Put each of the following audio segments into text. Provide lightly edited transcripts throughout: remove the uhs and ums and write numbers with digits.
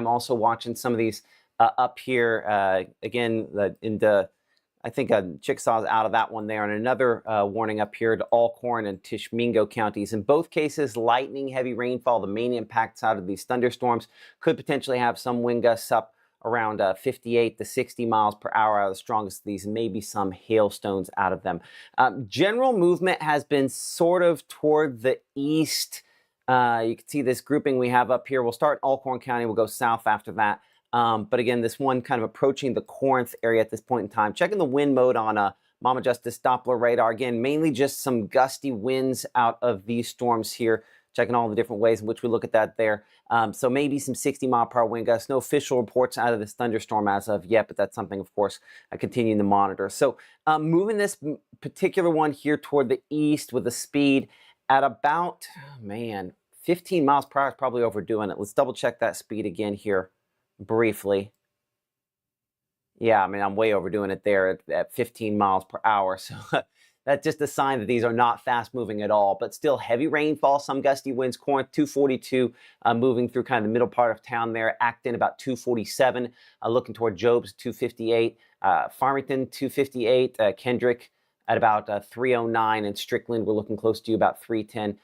time. Also watching some of these up here. Again, I think Chicksaw's out of that one there. And another warning up here to Alcorn and Tishomingo counties. In both cases, lightning, heavy rainfall, the main impacts out of these thunderstorms could potentially have some wind gusts up around 58 to 60 miles per hour out of the strongest of these, and maybe some hailstones out of them. General movement has been sort of toward the east. You can see this grouping we have up here. We'll start in Alcorn County. We'll go south after that. But again, this one kind of approaching the Corinth area at this point in time. Checking the wind mode on Mama Justice Doppler radar. Again, mainly just some gusty winds out of these storms here. Checking all the different ways in which we look at that there. So maybe some 60-mile-per-hour wind gusts. No official reports out of this thunderstorm as of yet, but that's something, of course, continuing to monitor. So moving this particular one here toward the east with a speed at about, 15 miles per hour is probably overdoing it. Let's double-check that speed again here briefly. Yeah, I'm way overdoing it there at 15 miles per hour. So that's just a sign that these are not fast moving at all, but still heavy rainfall, some gusty winds. Corinth 242 moving through kind of the middle part of town there. Acton about 247, looking toward Jobs 258, Farmington 258, Kendrick at about 309, and Strickland we're looking close to about 310,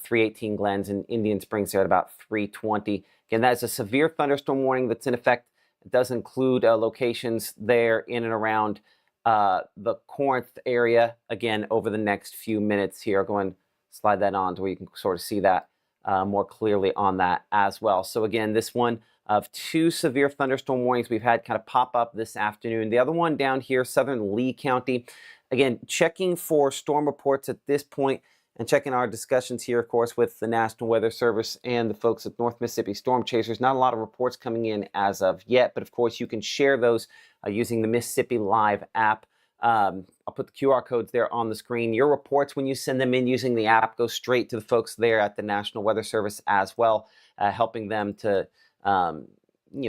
318 Glens, and Indian Springs there at about 320. Again, that is a severe thunderstorm warning that's in effect. It does include locations there in and around the Corinth area, again, over the next few minutes here. Go and slide that on to where you can sort of see that more clearly on that as well. So again, this one of 2 severe thunderstorm warnings we've had kind of pop up this afternoon. The other one down here, southern Lee County. Again, checking for storm reports at this point and checking our discussions here, of course, with the National Weather Service and the folks at North Mississippi Storm Chasers. Not a lot of reports coming in as of yet, but of course you can share those using the Mississippi Live app. I'll put the QR codes there on the screen. Your reports, when you send them in using the app, go straight to the folks there at the National Weather Service as well, helping them to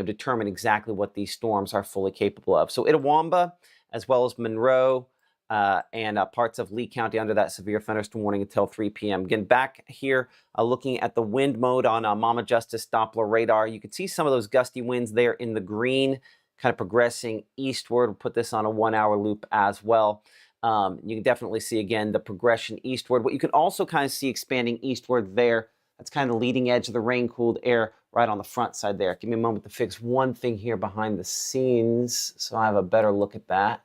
determine exactly what these storms are fully capable of. So Itawamba, as well as Monroe, and parts of Lee County under that severe thunderstorm warning until 3 p.m. Again, back here looking at the wind mode on Mama Justice Doppler radar. You can see some of those gusty winds there in the green, kind of progressing eastward. We'll put this on a 1-hour loop as well. You can definitely see, again, the progression eastward. What you can also kind of see expanding eastward there, that's kind of the leading edge of the rain-cooled air right on the front side there. Give me a moment to fix one thing here behind the scenes so I have a better look at that.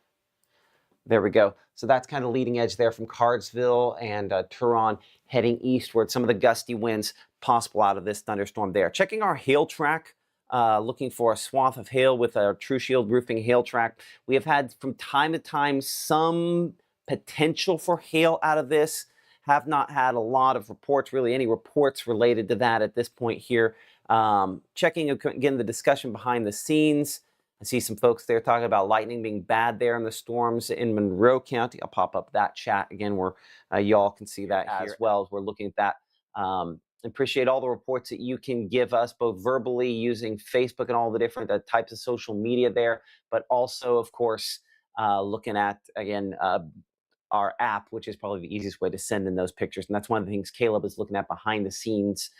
There we go. So that's kind of leading edge there from Cardsville and Turon heading eastward. Some of the gusty winds possible out of this thunderstorm there. Checking our hail track, looking for a swath of hail with our True Shield Roofing hail track. We have had from time to time some potential for hail out of this. Have not had a lot of reports, really any reports related to that at this point here. Checking again the discussion behind the scenes. I see some folks there talking about lightning being bad there in the storms in Monroe County. I'll pop up that chat again where y'all can see that here as well as we're looking at that. Appreciate all the reports that you can give us, both verbally using Facebook and all the different types of social media there, but also, of course, looking at, again, our app, which is probably the easiest way to send in those pictures. And that's one of the things Caleb is looking at behind the scenes,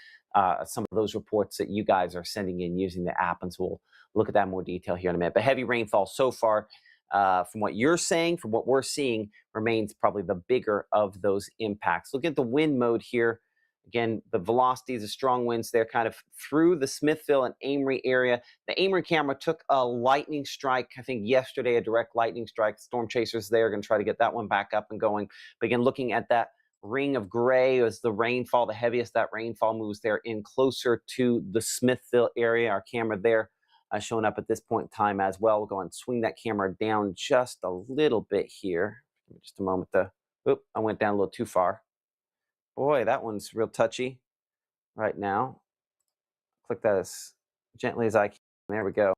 some of those reports that you guys are sending in using the app. And so we'll look at that in more detail here in a minute. But heavy rainfall so far, from what you're saying, from what we're seeing, remains probably the bigger of those impacts. Look at the wind mode here. Again, the velocities of strong winds there kind of through the Smithville and Amory area. The Amory camera took a lightning strike, I think yesterday, a direct lightning strike. Storm chasers there are going to try to get that one back up and going. But again, looking at that ring of gray as the rainfall, the heaviest that rainfall moves there in closer to the Smithville area. Our camera there showing up at this point in time as well. We'll go and swing that camera down just a little bit here. Give me just a moment to, oop, I went down a little too far. Boy, that one's real touchy right now. Click that as gently as I can. There we go.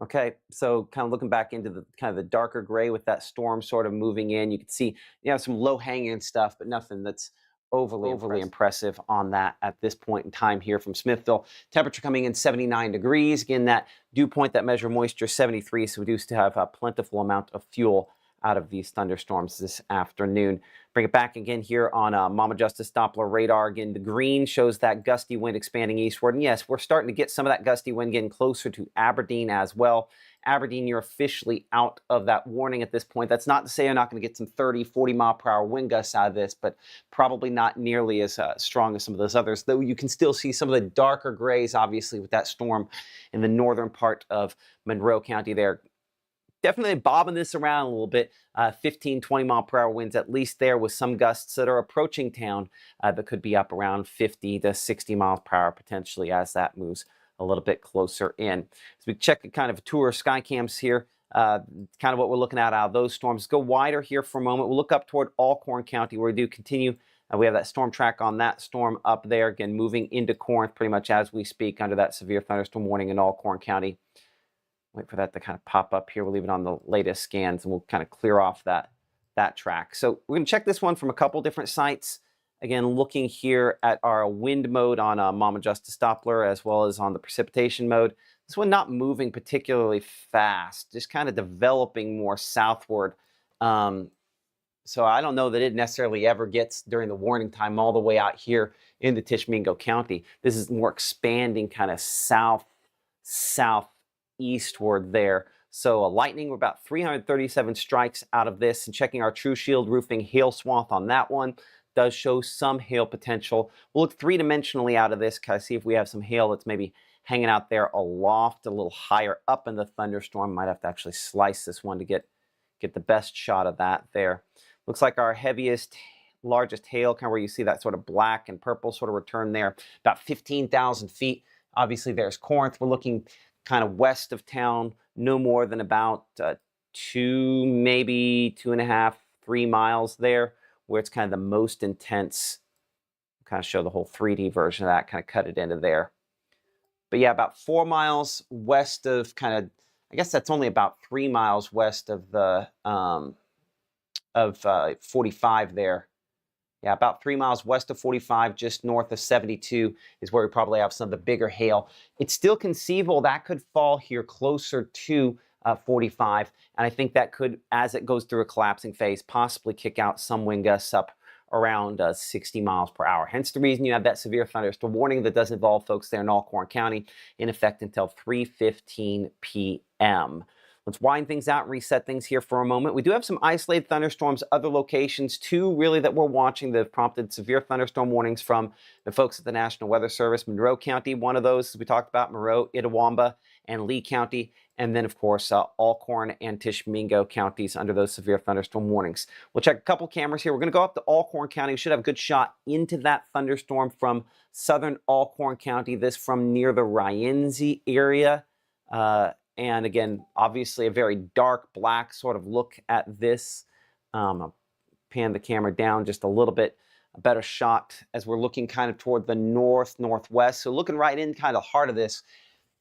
Okay, so kind of looking back into the kind of the darker gray with that storm sort of moving in. You can see, some low-hanging stuff, but nothing that's overly impressive on that at this point in time here from Smithville. Temperature coming in 79 degrees. Again, that dew point, that measure of moisture, 73. So we do still have a plentiful amount of fuel out of these thunderstorms this afternoon. Bring it back again here on Mama Justice Doppler radar. Again, the green shows that gusty wind expanding eastward. And yes, we're starting to get some of that gusty wind getting closer to Aberdeen as well. Aberdeen, you're officially out of that warning at this point. That's not to say you're not going to get some 30, 40 mile per hour wind gusts out of this, but probably not nearly as strong as some of those others, though you can still see some of the darker grays, obviously, with that storm in the northern part of Monroe County there. Definitely bobbing this around a little bit, 15, 20 mile per hour winds at least there, with some gusts that are approaching town that could be up around 50 to 60 miles per hour potentially as that moves a little bit closer in. As we check a kind of a tour of sky cams here, kind of what we're looking at out of those storms. Let's go wider here for a moment. We'll look up toward Alcorn County where we do continue. We have that storm track on that storm up there, again, moving into Corinth pretty much as we speak under that severe thunderstorm warning in Alcorn County. Wait for that to kind of pop up here. We'll leave it on the latest scans, and we'll kind of clear off that track. So we're going to check this one from a couple different sites. Again, looking here at our wind mode on Mama Justice Doppler, as well as on the precipitation mode. This one not moving particularly fast, just kind of developing more southward. So I don't know that it necessarily ever gets during the warning time all the way out here into Tishomingo County. This is more expanding kind of southeastward there. So lightning, we're about 337 strikes out of this, and checking our True Shield roofing hail swath on that one does show some hail potential. We'll look three-dimensionally out of this, kind of see if we have some hail that's maybe hanging out there aloft, a little higher up in the thunderstorm. Might have to actually slice this one to get the best shot of that there. Looks like our heaviest, largest hail, kind of where you see that sort of black and purple sort of return there, about 15,000 feet. Obviously, there's Corinth. We're looking kind of west of town, no more than about 2, maybe 2.5, 3 miles there, where it's kind of the most intense. Kind of show the whole 3D version of that, kind of cut it into there. But yeah, about 4 miles west of kind of, I guess that's only about 3 miles west of the 45 there. Yeah, about 3 miles west of 45, just north of 72 is where we probably have some of the bigger hail. It's still conceivable that could fall here closer to 45, and I think that could, as it goes through a collapsing phase, possibly kick out some wind gusts up around 60 miles per hour. Hence the reason you have that severe thunderstorm warning that does involve folks there in Alcorn County in effect until 3:15 p.m. Let's wind things out and reset things here for a moment. We do have some isolated thunderstorms, other locations too, really, that we're watching that have prompted severe thunderstorm warnings from the folks at the National Weather Service. Monroe County, one of those, as we talked about, Monroe, Itawamba, and Lee County. And then, of course, Alcorn and Tishomingo counties under those severe thunderstorm warnings. We'll check a couple cameras here. We're going to go up to Alcorn County. We should have a good shot into that thunderstorm from southern Alcorn County, this from near the Rienzi area. And again, obviously a very dark black sort of look at this. I'll pan the camera down just a little bit, a better shot as we're looking kind of toward the northwest. So looking right in kind of heart of this.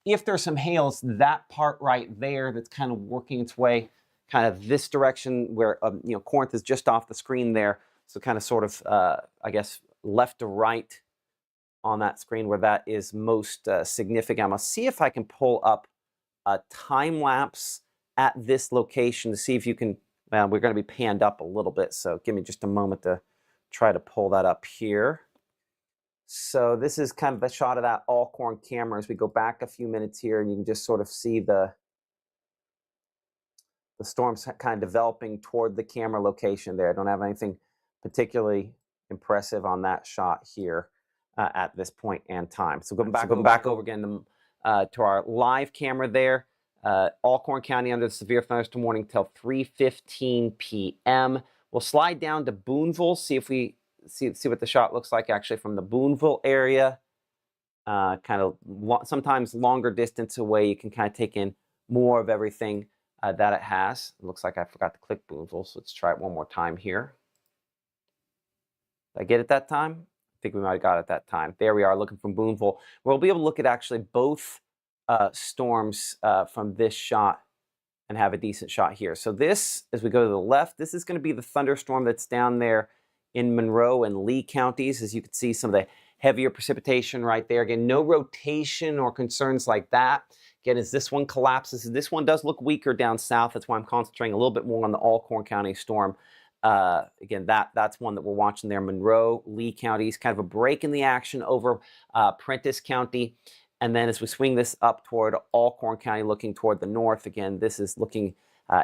If there's some hail, it's that part right there that's kind of working its way kind of this direction where, Corinth is just off the screen there. So kind of sort of, I guess, left to right on that screen where that is most significant. I'm going to see if I can pull up a time lapse at this location to see if you can, we're going to be panned up a little bit. So give me just a moment to try to pull that up here. So this is kind of the shot of that Alcorn camera as we go back a few minutes here, and you can just sort of see the storm's kind of developing toward the camera location there. I don't have anything particularly impressive on that shot here at this point and time. So going back over again to our live camera there, Alcorn County under the severe thunderstorm warning till 3:15 p.m. We'll slide down to Boonville, see if we see what the shot looks like actually from the Boonville area. Kind of sometimes longer distance away, you can kind of take in more of everything that it has. It looks like I forgot to click Boonville, so let's try it one more time here. Did I get it that time? I think we might have got it that time. There we are, looking from Boonville. We'll be able to look at actually both storms from this shot and have a decent shot here. So this, as we go to the left, this is going to be the thunderstorm that's down there in Monroe and Lee counties. As you can see, some of the heavier precipitation right there. Again, no rotation or concerns like that. Again, as this one collapses, this one does look weaker down south. That's why I'm concentrating a little bit more on the Alcorn County storm. Again, that's one that we're watching there. Monroe, Lee counties, kind of a break in the action over Prentiss County. And then as we swing this up toward Alcorn County, looking toward the north, again, this is looking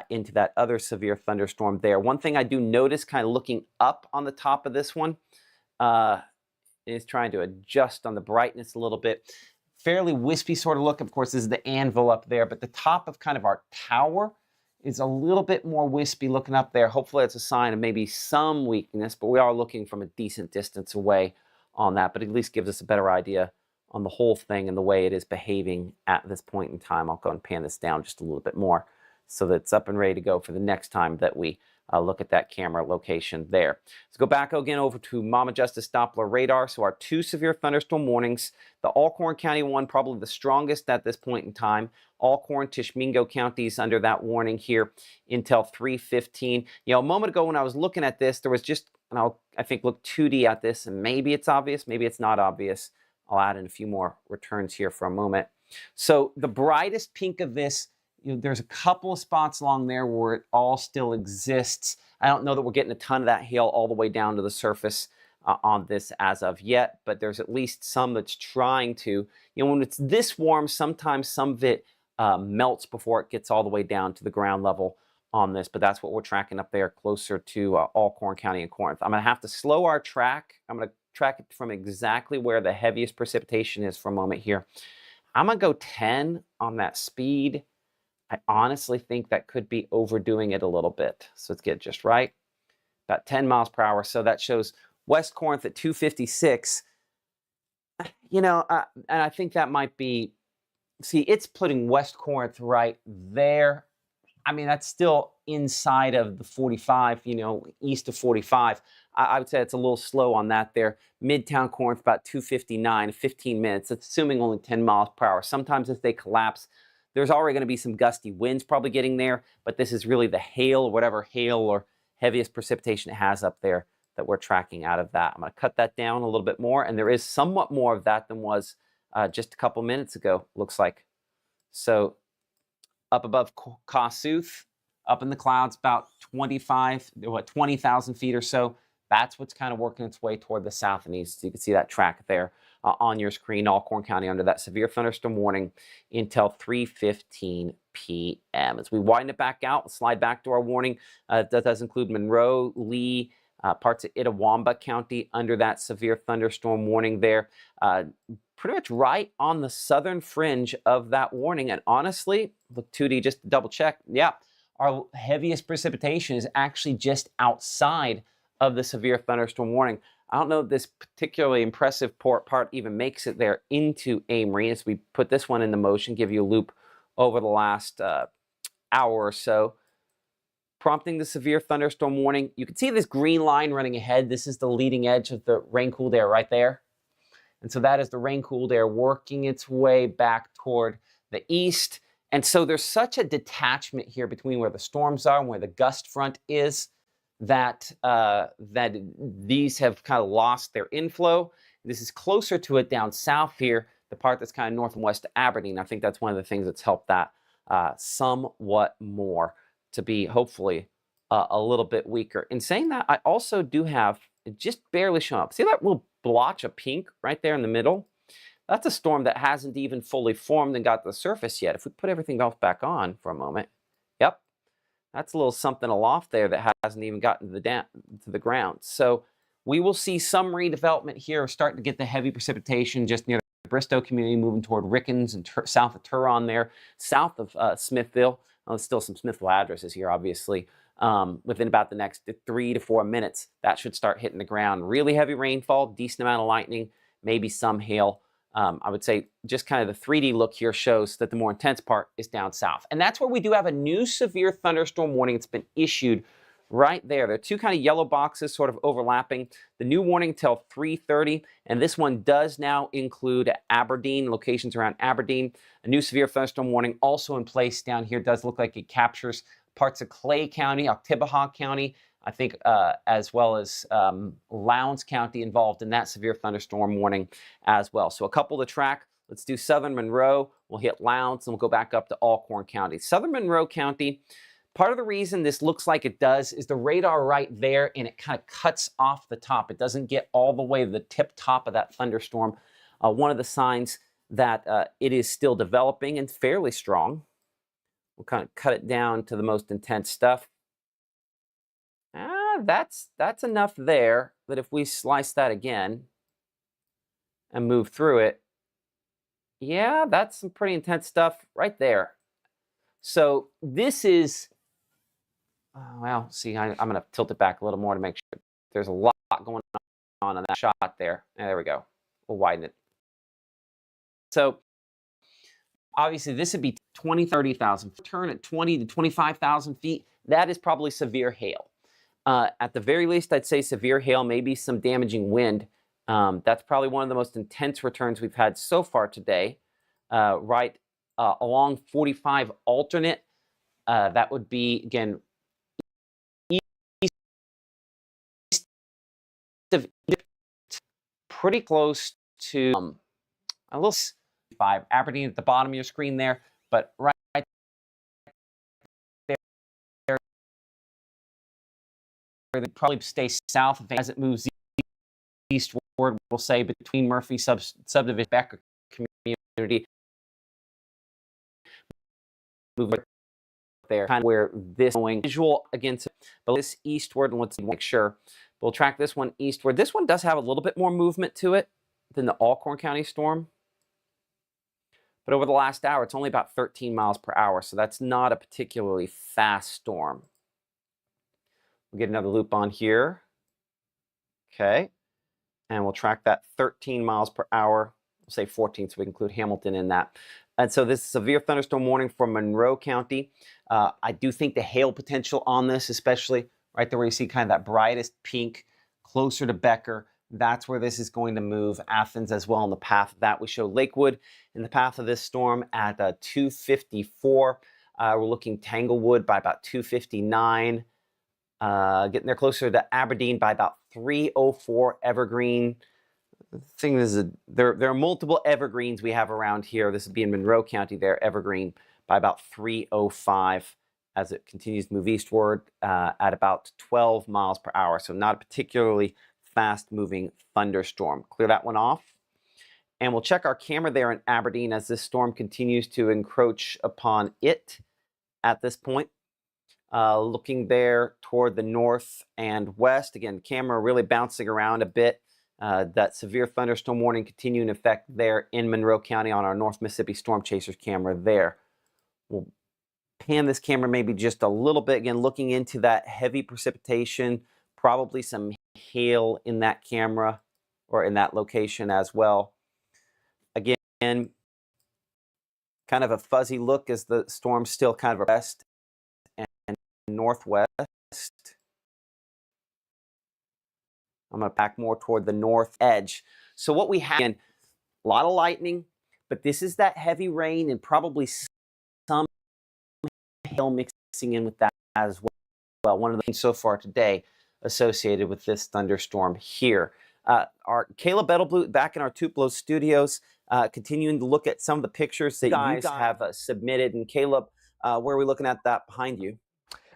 into that other severe thunderstorm there. One thing I do notice kind of looking up on the top of this one is trying to adjust on the brightness a little bit. Fairly wispy sort of look. Of course, this is the anvil up there, but the top of kind of our tower is a little bit more wispy looking up there. Hopefully it's a sign of maybe some weakness, but we are looking from a decent distance away on that, but at least gives us a better idea on the whole thing and the way it is behaving at this point in time. I'll go and pan this down just a little bit more so that it's up and ready to go for the next time that we look at that camera location there. Let's go back again over to Mama Justice Doppler radar. So our 2 severe thunderstorm warnings, the Alcorn County one, probably the strongest at this point in time. Alcorn, Tishmingo counties under that warning here until 3:15. You know, a moment ago when I was looking at this, there was just, and I think look 2D at this, and maybe it's obvious, maybe it's not obvious. I'll add in a few more returns here for a moment. So the brightest pink of this, you know, there's a couple of spots along there where it all still exists. I don't know that we're getting a ton of that hail all the way down to the surface on this as of yet, but there's at least some that's trying to. You know, when it's this warm, sometimes some of it melts before it gets all the way down to the ground level on this, but that's what we're tracking up there closer to Alcorn County and Corinth. I'm going to have to slow our track. I'm going to track it from exactly where the heaviest precipitation is for a moment here. I'm going to go 10 on that speed. I honestly think that could be overdoing it a little bit. So let's get it just right. About 10 miles per hour. So that shows West Corinth at 256. You know, and I think that might be, see, it's putting West Corinth right there. I mean, that's still inside of the 45, you know, east of 45. I would say it's a little slow on that there. Midtown Corinth, about 259, 15 minutes. That's assuming only 10 miles per hour. Sometimes if they collapse, there's already going to be some gusty winds probably getting there, but this is really the hail or whatever hail or heaviest precipitation it has up there that we're tracking out of that. I'm going to cut that down a little bit more, and there is somewhat more of that than was just a couple minutes ago, looks like. So up above Kossuth, up in the clouds, about 20,000 feet or so. That's what's kind of working its way toward the south and east. So you can see that track there on your screen, Alcorn County under that severe thunderstorm warning until 3:15 p.m. As we widen it back out, slide back to our warning. That does include Monroe, Lee, parts of Itawamba County under that severe thunderstorm warning there. Pretty much right on the southern fringe of that warning. And honestly, look, 2D, just to double check, yeah, our heaviest precipitation is actually just outside of the severe thunderstorm warning. I don't know if this particularly impressive part even makes it there into Amory as we put this one into motion, give you a loop over the last hour or so. Prompting the severe thunderstorm warning. You can see this green line running ahead. This is the leading edge of the rain-cooled air right there. And so that is the rain-cooled air working its way back toward the east. And so there's such a detachment here between where the storms are and where the gust front is that these have kind of lost their inflow. This is closer to it down south here, the part that's kind of north and west of Aberdeen. I think that's one of the things that's helped that somewhat more to be hopefully a little bit weaker. In saying that, I also do have it just barely shown up. See that little blotch of pink right there in the middle? That's a storm that hasn't even fully formed and got to the surface yet. If we put everything else back on for a moment, yep, that's a little something aloft there that hasn't even gotten to the ground. So we will see some redevelopment here, starting to get the heavy precipitation just near the Bristow community, moving toward Rickens and south of Turon there, south of Smithville. There's still some Smithville addresses here, obviously. Within about the next 3 to 4 minutes, that should start hitting the ground. Really heavy rainfall, decent amount of lightning, maybe some hail. I would say just kind of the 3D look here shows that the more intense part is down south. And that's where we do have a new severe thunderstorm warning that's been issued right there. There are two kind of yellow boxes sort of overlapping. The new warning till 3:30, and this one does now include Aberdeen, locations around Aberdeen. A new severe thunderstorm warning also in place down here. Does look like it captures parts of Clay County, Oktibbeha County, I think, as well as Lowndes County involved in that severe thunderstorm warning as well. So a couple to track. Let's do southern Monroe. We'll hit Lowndes, and we'll go back up to Alcorn County. Southern Monroe County, Part of the reason this looks like it does is the radar right there, and it kind of cuts off the top. It doesn't get all the way to the tip top of that thunderstorm. One of the signs that it is still developing and fairly strong. We'll kind of cut it down to the most intense stuff. That's enough there that if we slice that again and move through it, yeah, that's some pretty intense stuff right there. So this is, well, see, I'm going to tilt it back a little more to make sure there's a lot going on that shot there. There we go. We'll widen it. So obviously this would be 20, 30,000. Turn at 20 to 25,000 feet. That is probably severe hail. At the very least, I'd say severe hail, maybe some damaging wind. That's probably one of the most intense returns we've had so far today. Right along 45 alternate, that would be, again, east of pretty close to a little 5. Aberdeen at the bottom of your screen there, but right there, they probably stay south of it as it moves eastward. We'll say between Murphy subdivision, Becker community, move right there, kind of where this going visual against it, but this eastward, and let's make sure we'll track this one eastward. This one does have a little bit more movement to it than the Alcorn County storm. But over the last hour, it's only about 13 miles per hour, so that's not a particularly fast storm. We'll get another loop on here. Okay. And we'll track that 13 miles per hour. We'll say 14, so we can include Hamilton in that. And so this is severe thunderstorm warning for Monroe County. I do think the hail potential on this, especially right there where you see kind of that brightest pink, closer to Becker, that's where this is going to move. Athens as well in the path of that. We show Lakewood in the path of this storm at 254. We're looking Tanglewood by about 259. Getting there closer to Aberdeen by about 304. Evergreen. The thing is, there are multiple evergreens we have around here. This would be in Monroe County there, Evergreen, by about 305 as it continues to move eastward at about 12 miles per hour. So not a particularly fast-moving thunderstorm. Clear that one off. And we'll check our camera there in Aberdeen as this storm continues to encroach upon it at this point. Looking there toward the north and west. Again, camera really bouncing around a bit. That severe thunderstorm warning continuing effect there in Monroe County on our North Mississippi Storm Chasers camera there. We'll pan this camera maybe just a little bit, again, looking into that heavy precipitation, probably some hail in that camera or in that location as well. Again, kind of a fuzzy look as the storm's still kind of west and northwest. I'm going to pack more toward the north edge. So what we have, again, a lot of lightning, but this is that heavy rain and probably some hail mixing in with that as well. One of the things so far today associated with this thunderstorm here. Our Caleb Edelblut back in our Tupelo studios, continuing to look at some of the pictures that you guys have submitted. And Caleb, where are we looking at that behind you?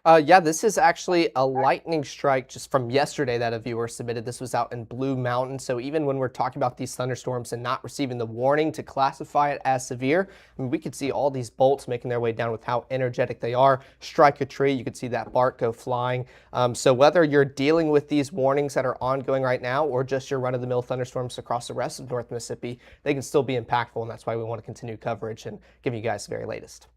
Yeah, this is actually a lightning strike just from yesterday that a viewer submitted. This was out in Blue Mountain. So even when we're talking about these thunderstorms and not receiving the warning to classify it as severe, I mean, we could see all these bolts making their way down with how energetic they are. Strike a tree, you could see that bark go flying. So whether you're dealing with these warnings that are ongoing right now or just your run-of-the-mill thunderstorms across the rest of North Mississippi, they can still be impactful, and that's why we want to continue coverage and give you guys the very latest.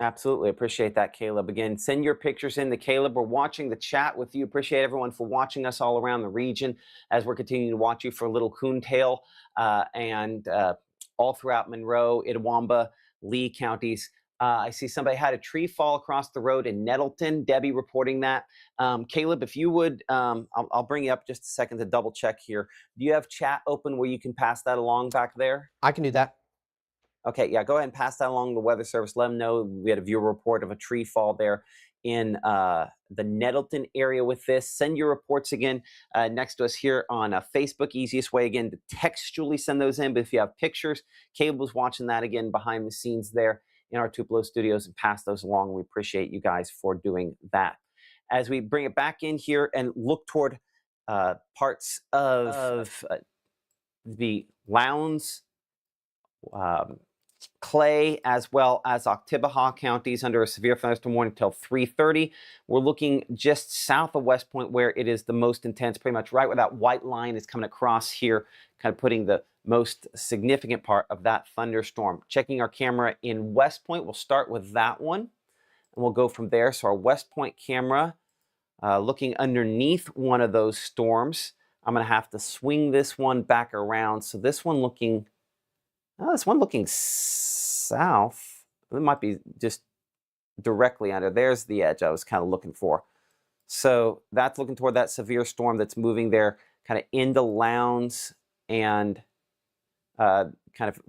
Absolutely. Appreciate that, Caleb. Again, send your pictures in to Caleb. We're watching the chat with you. Appreciate everyone for watching us all around the region as we're continuing to watch you for Little Coontail and all throughout Monroe, Itawamba, Lee counties. I see somebody had a tree fall across the road in Nettleton. Debbie reporting that. Caleb, if you would, I'll bring you up just a second to double check here. Do you have chat open where you can pass that along back there? I can do that. Okay, yeah, go ahead and pass that along to the Weather Service. Let them know we had a viewer report of a tree fall there in the Nettleton area with this. Send your reports again next to us here on Facebook. Easiest way, again, to textually send those in. But if you have pictures, Caleb was watching that again behind the scenes there in our Tupelo studios and pass those along. We appreciate you guys for doing that. As we bring it back in here and look toward parts of the Lowndes, Clay, as well as Oktibbeha counties under a severe thunderstorm warning until 3:30. We're looking just south of West Point where it is the most intense, pretty much right where that white line is coming across here, kind of putting the most significant part of that thunderstorm. Checking our camera in West Point, we'll start with that one, and we'll go from there. So our West Point camera, looking underneath one of those storms. I'm going to have to swing this one back around. So this one looking south. It might be just directly under. There's the edge I was kind of looking for. So that's looking toward that severe storm that's moving there, kind of into Lowndes and kind of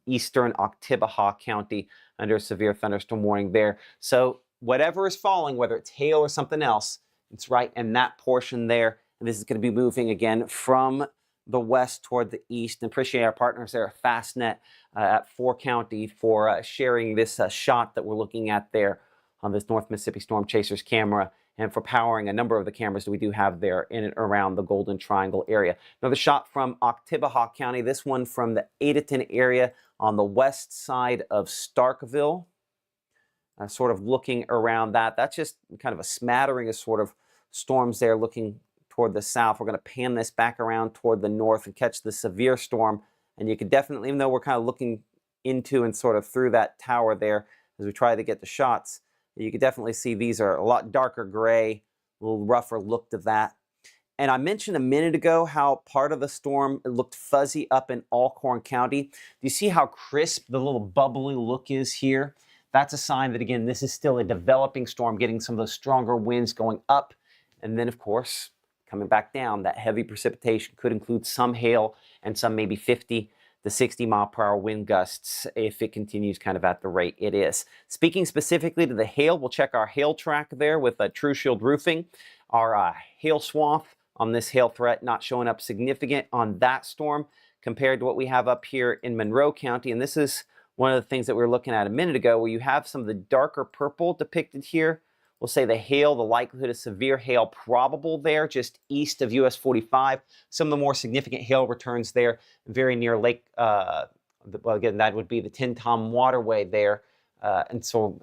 eastern Oktibbeha County under a severe thunderstorm warning there. So whatever is falling, whether it's hail or something else, it's right in that portion there. And this is going to be moving again from the west toward the east. And appreciate our partners there at Fastnet at 4 County for sharing this shot that we're looking at there on this North Mississippi Storm Chasers camera, and for powering a number of the cameras that we do have there in and around the Golden Triangle area. Another shot from Oktibbeha County, this one from the Adeton area on the west side of Starkville. Sort of looking around that. That's just kind of a smattering of sort of storms there looking toward the south. We're going to pan this back around toward the north and catch the severe storm. And you can definitely, even though we're kind of looking into and sort of through that tower there as we try to get the shots, you can definitely see these are a lot darker gray, a little rougher look to that. And I mentioned a minute ago how part of the storm looked fuzzy up in Alcorn County. Do you see how crisp the little bubbly look is here? That's a sign that, again, this is still a developing storm, getting some of those stronger winds going up. And then, of course, coming back down, that heavy precipitation could include some hail and some maybe 50 to 60 mile per hour wind gusts if it continues kind of at the rate it is. Speaking specifically to the hail, we'll check our hail track there with True Shield Roofing. Our hail swath on this hail threat not showing up significant on that storm compared to what we have up here in Monroe County. And this is one of the things that we were looking at a minute ago, where you have some of the darker purple depicted here. We'll say the hail, the likelihood of severe hail probable there just east of US 45. Some of the more significant hail returns there very near Lake, well, again, that would be the Tin Tom Waterway there. And so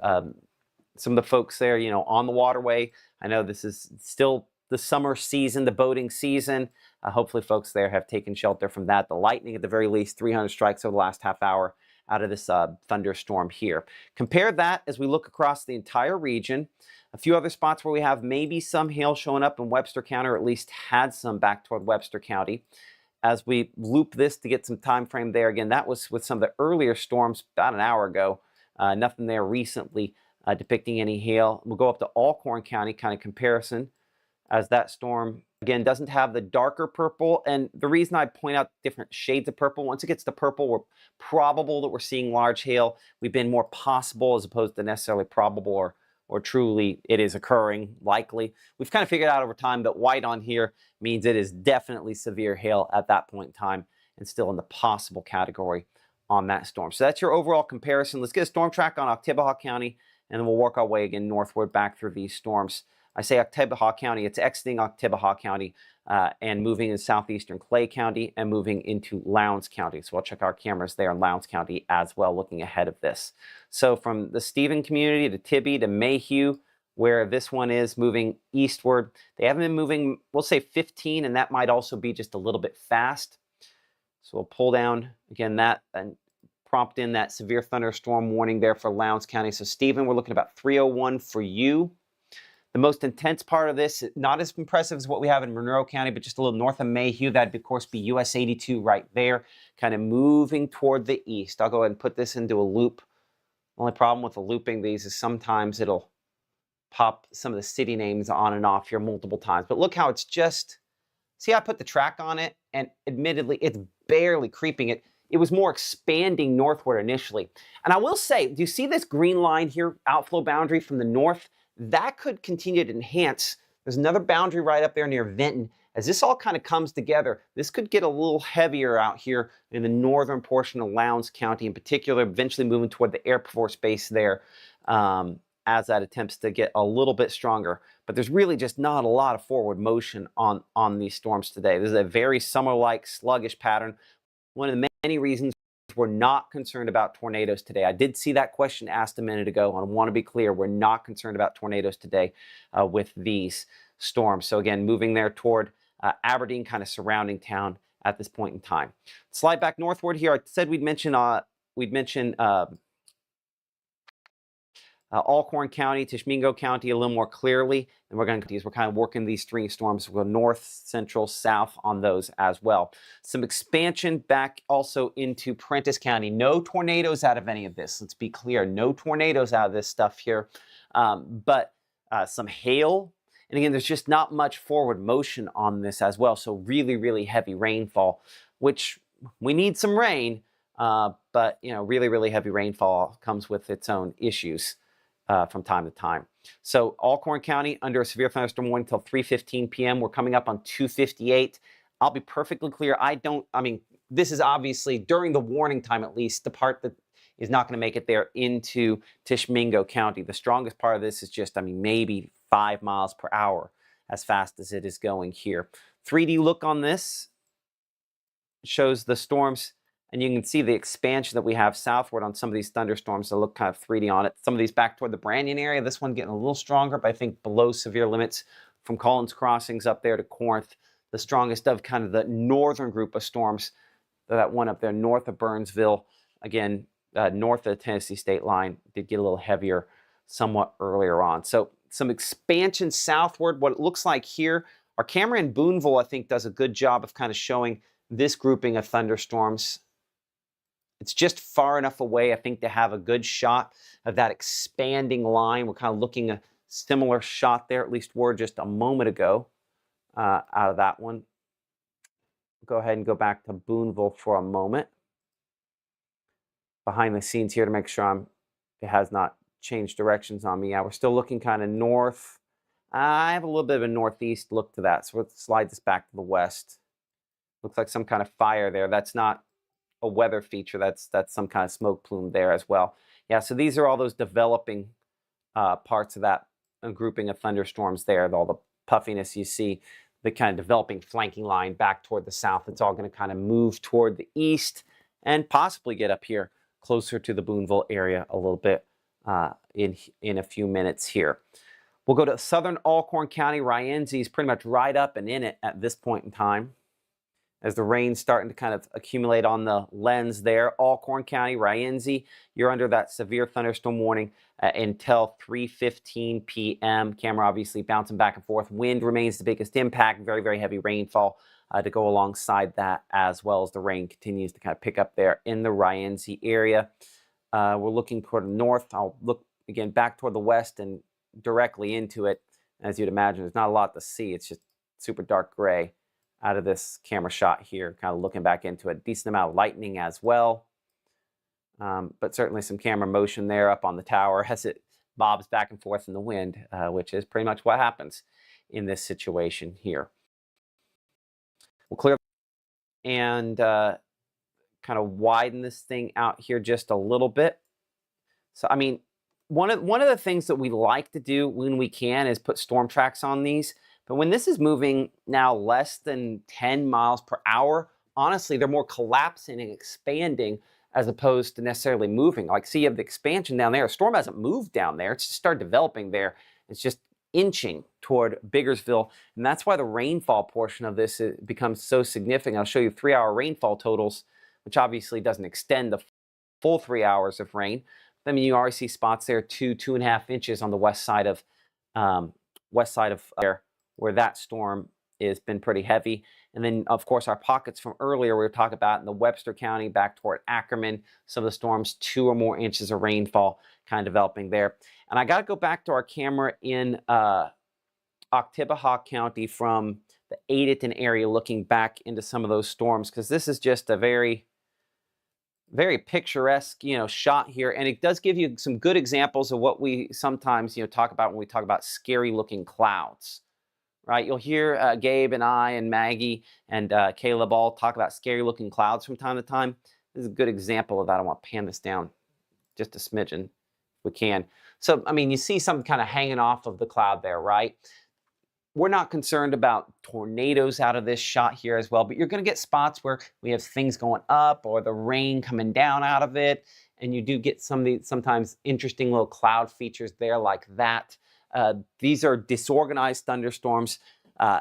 some of the folks there, you know, on the waterway, I know this is still the summer season, the boating season. Hopefully folks there have taken shelter from that. The lightning, at the very least, 300 strikes over the last half hour out of this thunderstorm here. Compare that as we look across the entire region. A few other spots where we have maybe some hail showing up in Webster County, or at least had some back toward Webster County. As we loop this to get some time frame there, again, that was with some of the earlier storms about an hour ago. Nothing there recently depicting any hail. We'll go up to Alcorn County, kind of comparison, as that storm, again, doesn't have the darker purple. And the reason I point out different shades of purple, once it gets to purple, we're probable that we're seeing large hail. We've been more possible as opposed to necessarily probable or truly it is occurring, likely. We've kind of figured out over time that white on here means it is definitely severe hail at that point in time and still in the possible category on that storm. So that's your overall comparison. Let's get a storm track on Oktibbeha County, and then we'll work our way again northward back through these storms. I say Oktibbeha County, it's exiting Oktibbeha County and moving in southeastern Clay County and moving into Lowndes County. So I'll check our cameras there in Lowndes County as well, looking ahead of this. So from the Stephen community to Tibby to Mayhew, where this one is moving eastward, they haven't been moving, we'll say 15, and that might also be just a little bit fast. So we'll pull down, again, that and prompt in that severe thunderstorm warning there for Lowndes County. So Stephen, we're looking at about 301 for you. The most intense part of this, not as impressive as what we have in Monroe County, but just a little north of Mayhew. That'd, of course, be US 82 right there, kind of moving toward the east. I'll go ahead and put this into a loop. Only problem with the looping these is sometimes it'll pop some of the city names on and off here multiple times. But look how it's just, see how I put the track on it? And admittedly, it's barely creeping it. It was more expanding northward initially. And I will say, do you see this green line here, outflow boundary from the north? That could continue to enhance. There's another boundary right up there near Vinton, As this all kind of comes together, this could get a little heavier out here in the northern portion of Lowndes County in particular, eventually moving toward the Air Force Base there as that attempts to get a little bit stronger. But there's really just not a lot of forward motion on these storms today. This is a very summer-like sluggish pattern. One of the many reasons we're not concerned about tornadoes today. I did see that question asked a minute ago, and I want to be clear, we're not concerned about tornadoes today with these storms. So again, moving there toward Aberdeen, kind of surrounding town at this point in time. Slide back northward here. I said we'd mention Alcorn County, Tishomingo County a little more clearly, and we're kind of working these three storms. We'll go north, central, south on those as well. Some expansion back also into Prentiss County. No tornadoes out of any of this. Let's be clear, no tornadoes out of this stuff here, but some hail. And again, there's just not much forward motion on this as well. So really, really heavy rainfall, which we need some rain, but really, really heavy rainfall comes with its own issues from time to time. So Alcorn County under a severe thunderstorm warning until 3:15 p.m. We're coming up on 2:58. I'll be perfectly clear. This is obviously during the warning time, at least the part that is not going to make it there into Tishomingo County. The strongest part of this is just, maybe 5 miles per hour as fast as it is going here. 3D look on this shows the storms, and you can see the expansion that we have southward on some of these thunderstorms that look kind of 3D on it. Some of these back toward the Brandon area. This one getting a little stronger, but I think below severe limits from Collins Crossings up there to Corinth. The strongest of kind of the northern group of storms, that one up there north of Burnsville, again, north of the Tennessee state line, did get a little heavier somewhat earlier on. So some expansion southward. What it looks like here, our camera in Boonville, I think, does a good job of kind of showing this grouping of thunderstorms. It's just far enough away, I think, to have a good shot of that expanding line. We're kind of looking a similar shot there, at least were just a moment ago out of that one. Go ahead and go back to Boonville for a moment. Behind the scenes here to make sure it has not changed directions on me. Yeah, we're still looking kind of north. I have a little bit of a northeast look to that, so let's slide this back to the west. Looks like some kind of fire there. That's not a weather feature. That's some kind of smoke plume there as well. Yeah, so these are all those developing parts of that grouping of thunderstorms there. All the puffiness you see, the kind of developing flanking line back toward the south. It's all going to kind of move toward the east and possibly get up here closer to the Boonville area a little bit in a few minutes here. We'll go to southern Alcorn County. Rienzi is pretty much right up and in it at this point in time, as the rain's starting to kind of accumulate on the lens there. Alcorn County, Rienzi, you're under that severe thunderstorm warning until 3:15 p.m. Camera obviously bouncing back and forth. Wind remains the biggest impact. Very, very heavy rainfall to go alongside that, as well as the rain continues to kind of pick up there in the Rienzi area. We're looking toward the north. I'll look again back toward the west and directly into it. As you'd imagine, there's not a lot to see. It's just super dark gray out of this camera shot here, kind of looking back into it. Decent amount of lightning as well, but certainly some camera motion there up on the tower as it bobs back and forth in the wind, which is pretty much what happens in this situation here. We'll clear and kind of widen this thing out here just a little bit. So, one of the things that we like to do when we can is put storm tracks on these. But when this is moving now less than 10 miles per hour, honestly, they're more collapsing and expanding as opposed to necessarily moving. Like, see, you have the expansion down there. A storm hasn't moved down there. It's just started developing there. It's just inching toward Biggersville. And that's why the rainfall portion of this becomes so significant. I'll show you 3-hour rainfall totals, which obviously doesn't extend the full 3 hours of rain. You already see spots there, 2.5 inches on the west side of there, where that storm has been pretty heavy. And then, of course, our pockets from earlier we were talking about in the Webster County back toward Ackerman, some of the storms, 2 or more inches of rainfall kind of developing there. And I got to go back to our camera in Oktibbeha County from the Adenton area, looking back into some of those storms, because this is just a very, very picturesque, shot here. And it does give you some good examples of what we sometimes, talk about when we talk about scary looking clouds. right? You'll hear Gabe and I and Maggie and Caleb all talk about scary looking clouds from time to time. This is a good example of that. I want to pan this down just a smidgen if we can. So, I mean, you see something kind of hanging off of the cloud there, right? We're not concerned about tornadoes out of this shot here as well, but you're going to get spots where we have things going up or the rain coming down out of it, and you do get sometimes interesting little cloud features there like that. These are disorganized thunderstorms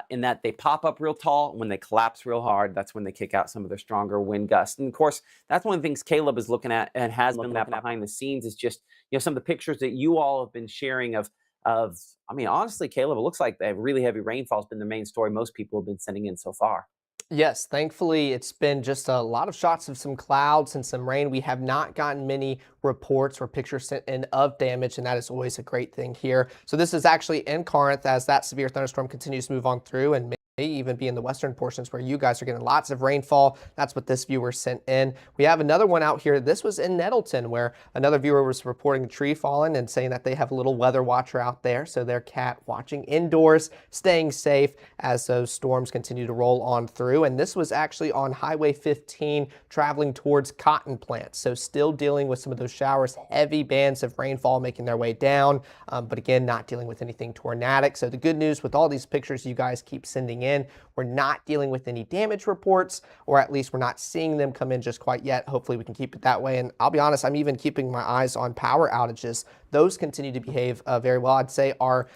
in that they pop up real tall. When they collapse real hard, that's when they kick out some of their stronger wind gusts. And of course, that's one of the things Caleb is looking at and has been looking at behind the scenes is just, some of the pictures that you all have been sharing of, I mean, honestly, Caleb, it looks like the really heavy rainfall has been the main story most people have been sending in so far. Yes, thankfully, it's been just a lot of shots of some clouds and some rain. We have not gotten many reports or pictures sent in of damage, and that is always a great thing here. So this is actually in Corinth as that severe thunderstorm continues to move on through and may even be in the western portions where you guys are getting lots of rainfall. That's what this viewer sent in. We have another one out here. This was in Nettleton where another viewer was reporting a tree falling and saying that they have a little weather watcher out there. So their cat watching indoors, staying safe as those storms continue to roll on through. And this was actually on Highway 15 traveling towards cotton plants. So still dealing with some of those showers, heavy bands of rainfall making their way down. But again, not dealing with anything tornadic. So the good news with all these pictures you guys keep sending in, we're not dealing with any damage reports, or at least we're not seeing them come in just quite yet. Hopefully we can keep it that way. And I'll be honest, I'm even keeping my eyes on power outages. Those continue to behave very well. I'd say our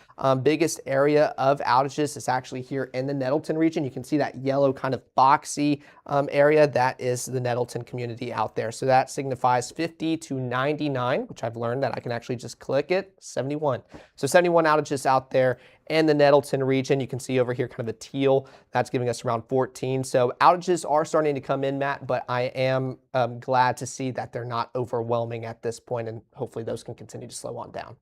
biggest area of outages is actually here in the Nettleton region. You can see that yellow kind of boxy area. That is the Nettleton community out there. So that signifies 50 to 99, which I've learned that I can actually just click it, 71. So 71 outages out there in the Nettleton region. You can see over here kind of a teal. That's giving us around 14. So outages are starting to come in, Matt, but I am glad to see that they're not overwhelming at this point, and hopefully those can continue to slow on down.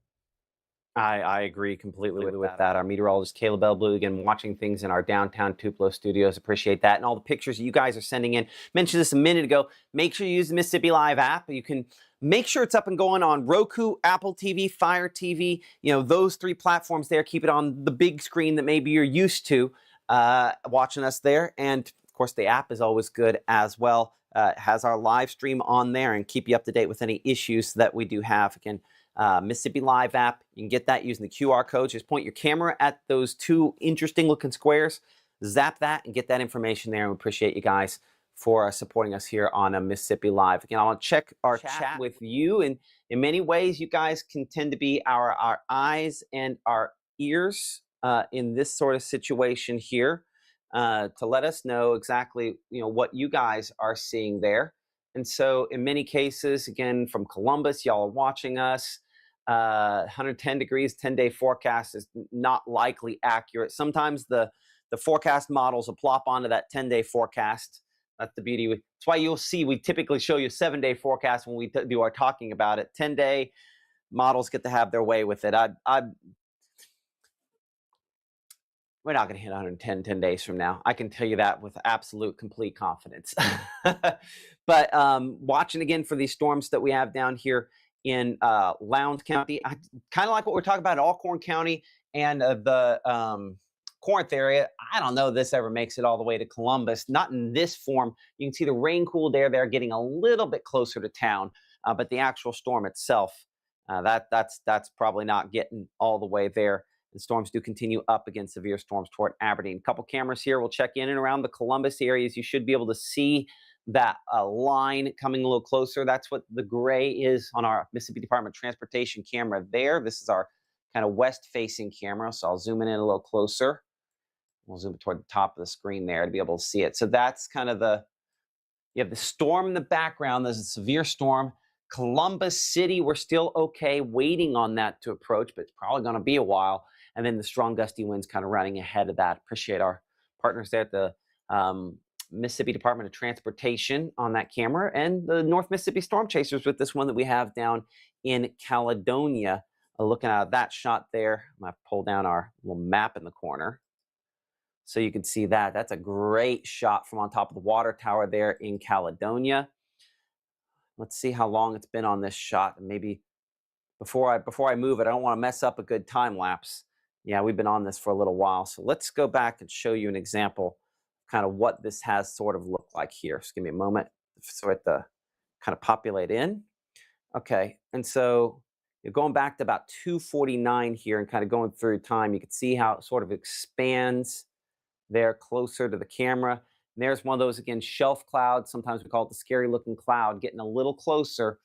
I agree completely with that. Our meteorologist, Caleb Blue, again, watching things in our downtown Tupelo studios. Appreciate that. And all the pictures you guys are sending in. Mentioned this a minute ago. Make sure you use the Mississippi Live app. You can make sure it's up and going on Roku, Apple TV, Fire TV, those three platforms there. Keep it on the big screen that maybe you're used to watching us there. And of course, the app is always good as well. It has our live stream on there and keep you up to date with any issues that we do have. Again, Mississippi Live app. You can get that using the QR code. Just point your camera at those two interesting looking squares, zap that, and get that information there. And we appreciate you guys for supporting us here on Mississippi Live. Again, I want to check our chat with you. And in many ways, you guys can tend to be our eyes and our ears in this sort of situation here to let us know exactly what you guys are seeing there. And so in many cases, again, from Columbus, y'all are watching us. 110 degrees, 10-day forecast is not likely accurate. Sometimes the forecast models will plop onto that 10-day forecast. That's the beauty. That's why you'll see we typically show you a 7-day forecast when we do our talking about it. 10-day models get to have their way with it. We're not going to hit 110 10 days from now. I can tell you that with absolute, complete confidence. But watching again for these storms that we have down here in Lowndes County, kind of like what we're talking about in Alcorn County and the Corinth area. I don't know if this ever makes it all the way to Columbus. Not in this form. You can see the rain-cooled air there getting a little bit closer to town, but the actual storm itself, that's probably not getting all the way there. The storms do continue up against severe storms toward Aberdeen. A couple cameras here. We'll check in and around the Columbus areas. You should be able to see that line coming a little closer. That's what the gray is on our Mississippi Department of Transportation camera there. This is our kind of west-facing camera, so I'll zoom in a little closer. We'll zoom it toward the top of the screen there to be able to see it. So that's kind of you have the storm in the background. There's a severe storm. Columbus City, we're still okay, waiting on that to approach, but it's probably going to be a while. And then the strong gusty winds kind of running ahead of that. Appreciate our partners there at the Mississippi Department of Transportation on that camera, and the North Mississippi Storm Chasers with this one that we have down in Caledonia. Looking at that shot there, I'm going to pull down our little map in the corner so you can see that. That's a great shot from on top of the water tower there in Caledonia. Let's see how long it's been on this shot. And maybe before I move it, I don't want to mess up a good time lapse. Yeah, we've been on this for a little while. So let's go back and show you an example, kind of what this has sort of looked like here. Just give me a moment for it to kind of populate in. Okay, and so you're going back to about 249 here and kind of going through time, you can see how it sort of expands there closer to the camera. And there's one of those, again, shelf clouds. Sometimes we call it the scary looking cloud, getting a little closer.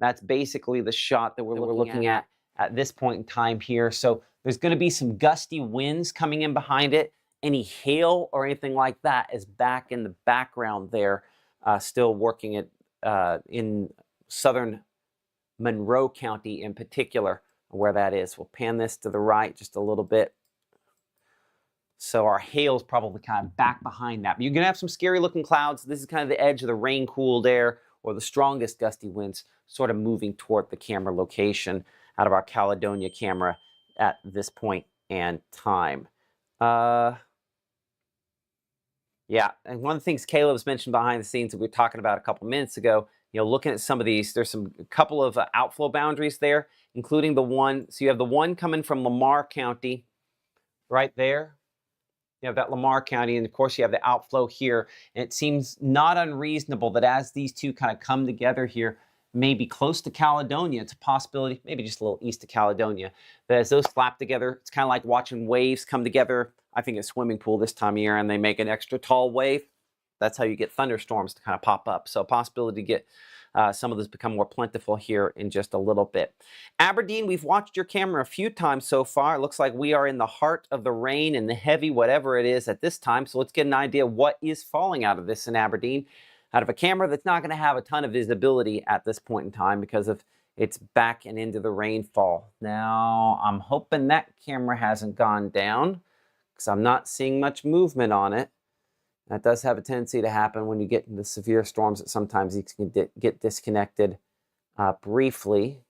That's basically the shot that we're looking at this point in time here. So there's going to be some gusty winds coming in behind it. Any hail or anything like that is back in the background there, still working it in southern Monroe County in particular, where that is. We'll pan this to the right just a little bit. So our hail is probably kind of back behind that. But you're going to have some scary looking clouds. This is kind of the edge of the rain-cooled air or the strongest gusty winds sort of moving toward the camera location out of our Caledonia camera at this point and time. Yeah, and one of the things Caleb's mentioned behind the scenes that we were talking about a couple minutes ago, you know, looking at some of these, there's a couple of outflow boundaries there, including the one, so you have the one coming from Lamar County right there. You have that Lamar County, and of course you have the outflow here. And it seems not unreasonable that as these two kind of come together here, maybe close to Caledonia, it's a possibility, maybe just a little east of Caledonia, that as those flap together, it's kind of like watching waves come together. I think a swimming pool this time of year, and they make an extra tall wave. That's how you get thunderstorms to kind of pop up. So a possibility to get some of this become more plentiful here in just a little bit. Aberdeen, we've watched your camera a few times so far. It looks like we are in the heart of the rain and the heavy whatever it is at this time. So let's get an idea what is falling out of this in Aberdeen, out of a camera that's not going to have a ton of visibility at this point in time because of it's back and into the rainfall. Now, I'm hoping that camera hasn't gone down because I'm not seeing much movement on it. That does have a tendency to happen when you get into severe storms that sometimes you can get disconnected briefly.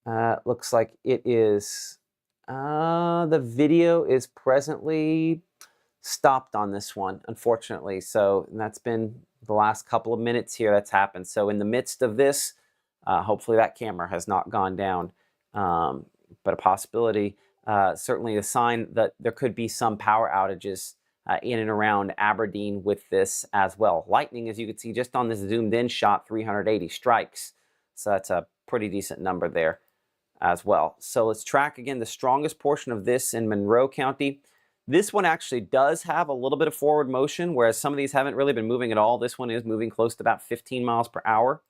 Looks like it is, the video is presently stopped on this one, unfortunately. So that's been the last couple of minutes here that's happened. So in the midst of this, hopefully that camera has not gone down, but a possibility, certainly a sign that there could be some power outages in and around Aberdeen with this as well. Lightning, as you can see just on this zoomed in shot, 380 strikes. So that's a pretty decent number there as well. So let's track again the strongest portion of this in Monroe County. This one actually does have a little bit of forward motion, whereas some of these haven't really been moving at all. This one is moving close to about 15 miles per hour.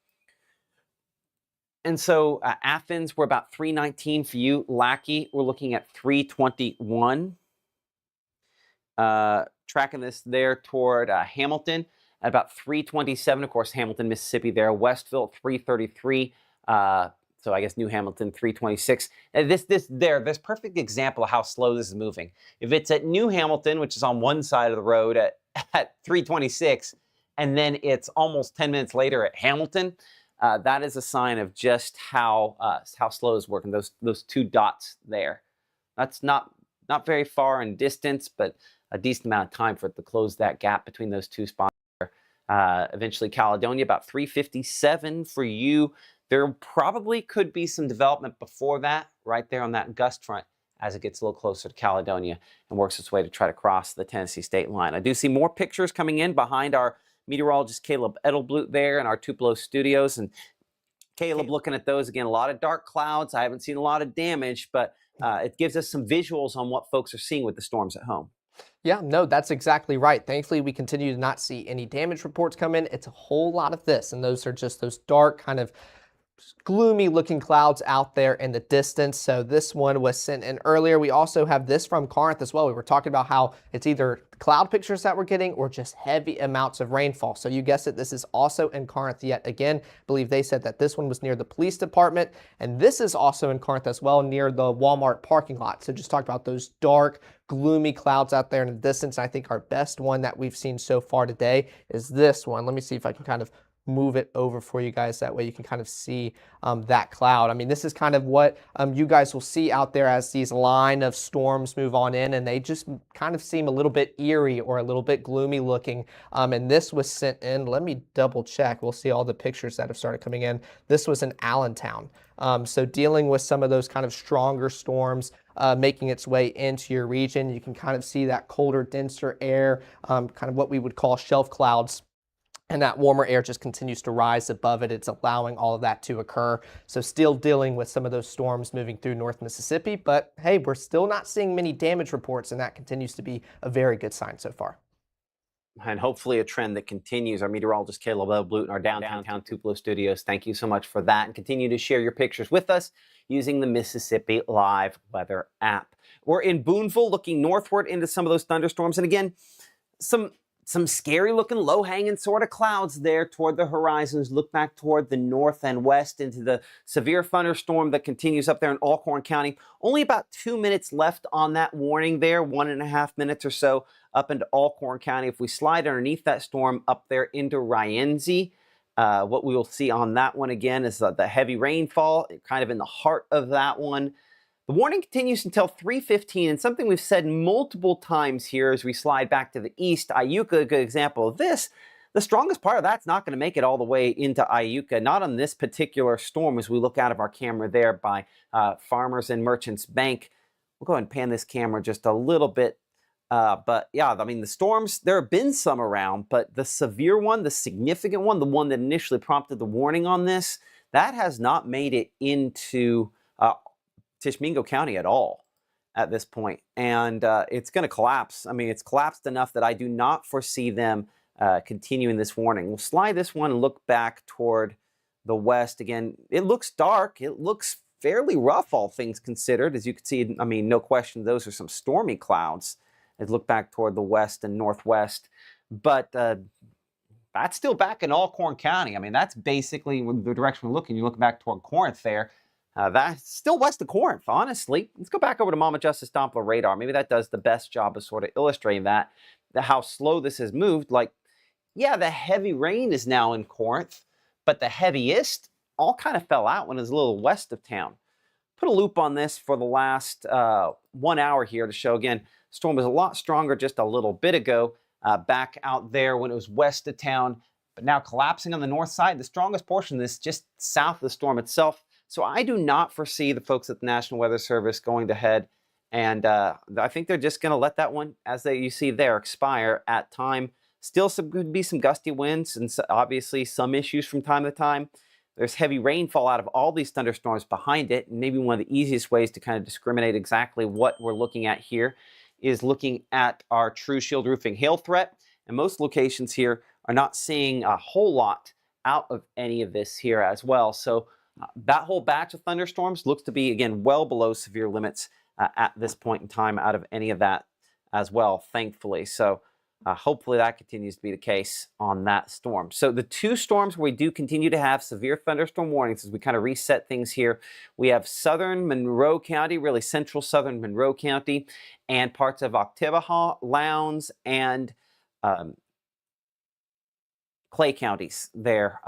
And so Athens, we're about 319 for you. Lackey, we're looking at 321. Tracking this there toward Hamilton at about 327. Of course, Hamilton, Mississippi there. Westville, 333. So I guess New Hamilton, 326. And this perfect example of how slow this is moving. If it's at New Hamilton, which is on one side of the road at 326, and then it's almost 10 minutes later at Hamilton, that is a sign of just how slow it's working. Those two dots there. That's not very far in distance, but a decent amount of time for it to close that gap between those two spots. Eventually Caledonia, about 357 for you. There probably could be some development before that, right there on that gust front as it gets a little closer to Caledonia and works its way to try to cross the Tennessee state line. I do see more pictures coming in behind our meteorologist Caleb Edelblut there in our Tupelo studios. And Caleb, looking at those again, a lot of dark clouds. I haven't seen a lot of damage, but it gives us some visuals on what folks are seeing with the storms at home. Yeah, no, that's exactly right. Thankfully, we continue to not see any damage reports come in. It's a whole lot of this, and those are just those dark kind of gloomy looking clouds out there in the distance. So this one was sent in earlier. We also have this from Corinth as well. We were talking about how it's either cloud pictures that we're getting or just heavy amounts of rainfall. So you guessed it, this is also in Corinth yet again. I believe they said that this one was near the police department, and this is also in Corinth as well, near the Walmart parking lot. So just talked about those dark, gloomy clouds out there in the distance. I think our best one that we've seen so far today is this one. Let me see if I can kind of move it over for you guys. That way you can kind of see that cloud. I mean, this is kind of what you guys will see out there as these line of storms move on in, and they just kind of seem a little bit eerie or a little bit gloomy looking. And this was sent in, let me double check. We'll see all the pictures that have started coming in. This was in Allentown. So dealing with some of those kind of stronger storms making its way into your region. You can kind of see that colder, denser air, kind of what we would call shelf clouds. And that warmer air just continues to rise above it. It's allowing all of that to occur. So still dealing with some of those storms moving through North Mississippi. But hey, we're still not seeing many damage reports, and that continues to be a very good sign so far. And hopefully a trend that continues. Our meteorologist Caleb Blute in our downtown Tupelo studios. Thank you so much for that, and continue to share your pictures with us using the Mississippi Live Weather app. We're in Booneville, looking northward into some of those thunderstorms, and again, some scary looking low hanging sort of clouds there toward the horizons. Look back toward the north and west into the severe thunderstorm that continues up there in Alcorn County. Only about 2 minutes left on that warning there, 1.5 minutes or so up into Alcorn County. If we slide underneath that storm up there into Rienzi, what we will see on that one again is the heavy rainfall, kind of in the heart of that one. The warning continues until 3:15, and something we've said multiple times here as we slide back to the east. Iuka, a good example of this. The strongest part of that's not going to make it all the way into Iuka, not on this particular storm as we look out of our camera there by Farmers and Merchants Bank. We'll go ahead and pan this camera just a little bit. But yeah, I mean, the storms, there have been some around, but the severe one, the significant one, the one that initially prompted the warning on this, that has not made it into Tishomingo County at all at this point. And it's going to collapse. I mean, it's collapsed enough that I do not foresee them continuing this warning. We'll slide this one and look back toward the west. Again, it looks dark. It looks fairly rough, all things considered. As you can see, I mean, no question, those are some stormy clouds. As look back toward the west and northwest. But that's still back in Alcorn County. I mean, that's basically the direction we're looking. You look back toward Corinth there. That's still west of Corinth, honestly. Let's go back over to Mama Justice Doppler radar. Maybe that does the best job of sort of illustrating that, how slow this has moved. Like, yeah, the heavy rain is now in Corinth, but the heaviest all kind of fell out when it was a little west of town. Put a loop on this for the last 1 hour here to show, again, storm was a lot stronger just a little bit ago, back out there when it was west of town, but now collapsing on the north side. The strongest portion of this just south of the storm itself. So I do not foresee the folks at the National Weather Service going ahead, and I think they're just going to let that one, as you see there, expire at time. Still could be some gusty winds and obviously some issues from time to time. There's heavy rainfall out of all these thunderstorms behind it, and maybe one of the easiest ways to kind of discriminate exactly what we're looking at here is looking at our True Shield Roofing hail threat. And most locations here are not seeing a whole lot out of any of this here as well. So that whole batch of thunderstorms looks to be, again, well below severe limits at this point in time out of any of that as well, thankfully. So hopefully that continues to be the case on that storm. So the two storms where we do continue to have severe thunderstorm warnings as we kind of reset things here, we have southern Monroe County, really central southern Monroe County, and parts of Oktibbeha, Lowndes, and Clay counties there.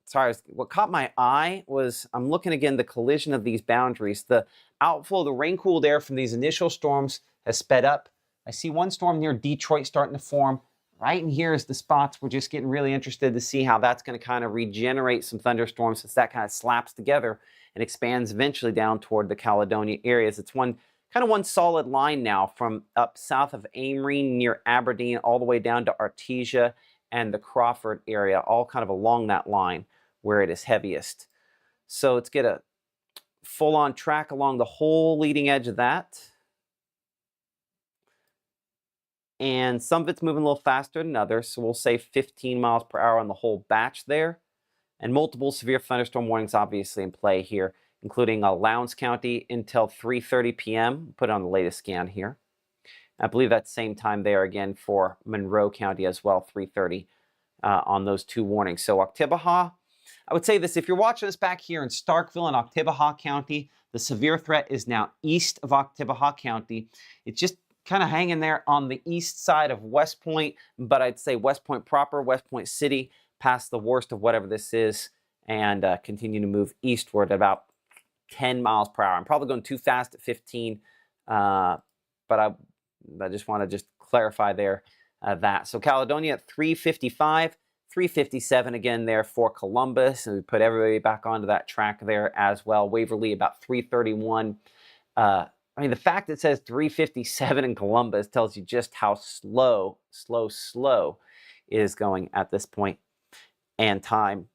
Sorry, what caught my eye was, I'm looking again, the collision of these boundaries. The outflow, the rain-cooled air from these initial storms has sped up. I see one storm near Detroit starting to form. Right in here is the spots we're just getting really interested to see how that's going to kind of regenerate some thunderstorms as that kind of slaps together and expands eventually down toward the Caledonia areas. It's one solid line now from up south of Amory near Aberdeen all the way down to Artesia and the Crawford area, all kind of along that line where it is heaviest. So let's get a full-on track along the whole leading edge of that. And some of it's moving a little faster than others, so we'll say 15 miles per hour on the whole batch there. And multiple severe thunderstorm warnings obviously in play here, including Lowndes County until 3:30 p.m. Put it on the latest scan here. I believe that's same time there again for Monroe County as well, 3:30 on those two warnings. So Oktibbeha, I would say this, if you're watching this back here in Starkville and Oktibbeha County, the severe threat is now east of Oktibbeha County. It's just kind of hanging there on the east side of West Point, but I'd say West Point proper, West Point City, past the worst of whatever this is and continue to move eastward at about 10 miles per hour. I'm probably going too fast at 15, but I just want to just clarify there that. So Caledonia at 355, 357 again there for Columbus, and we put everybody back onto that track there as well. Waverly about 331. I mean, the fact it says 357 in Columbus tells you just how slow is going at this point and time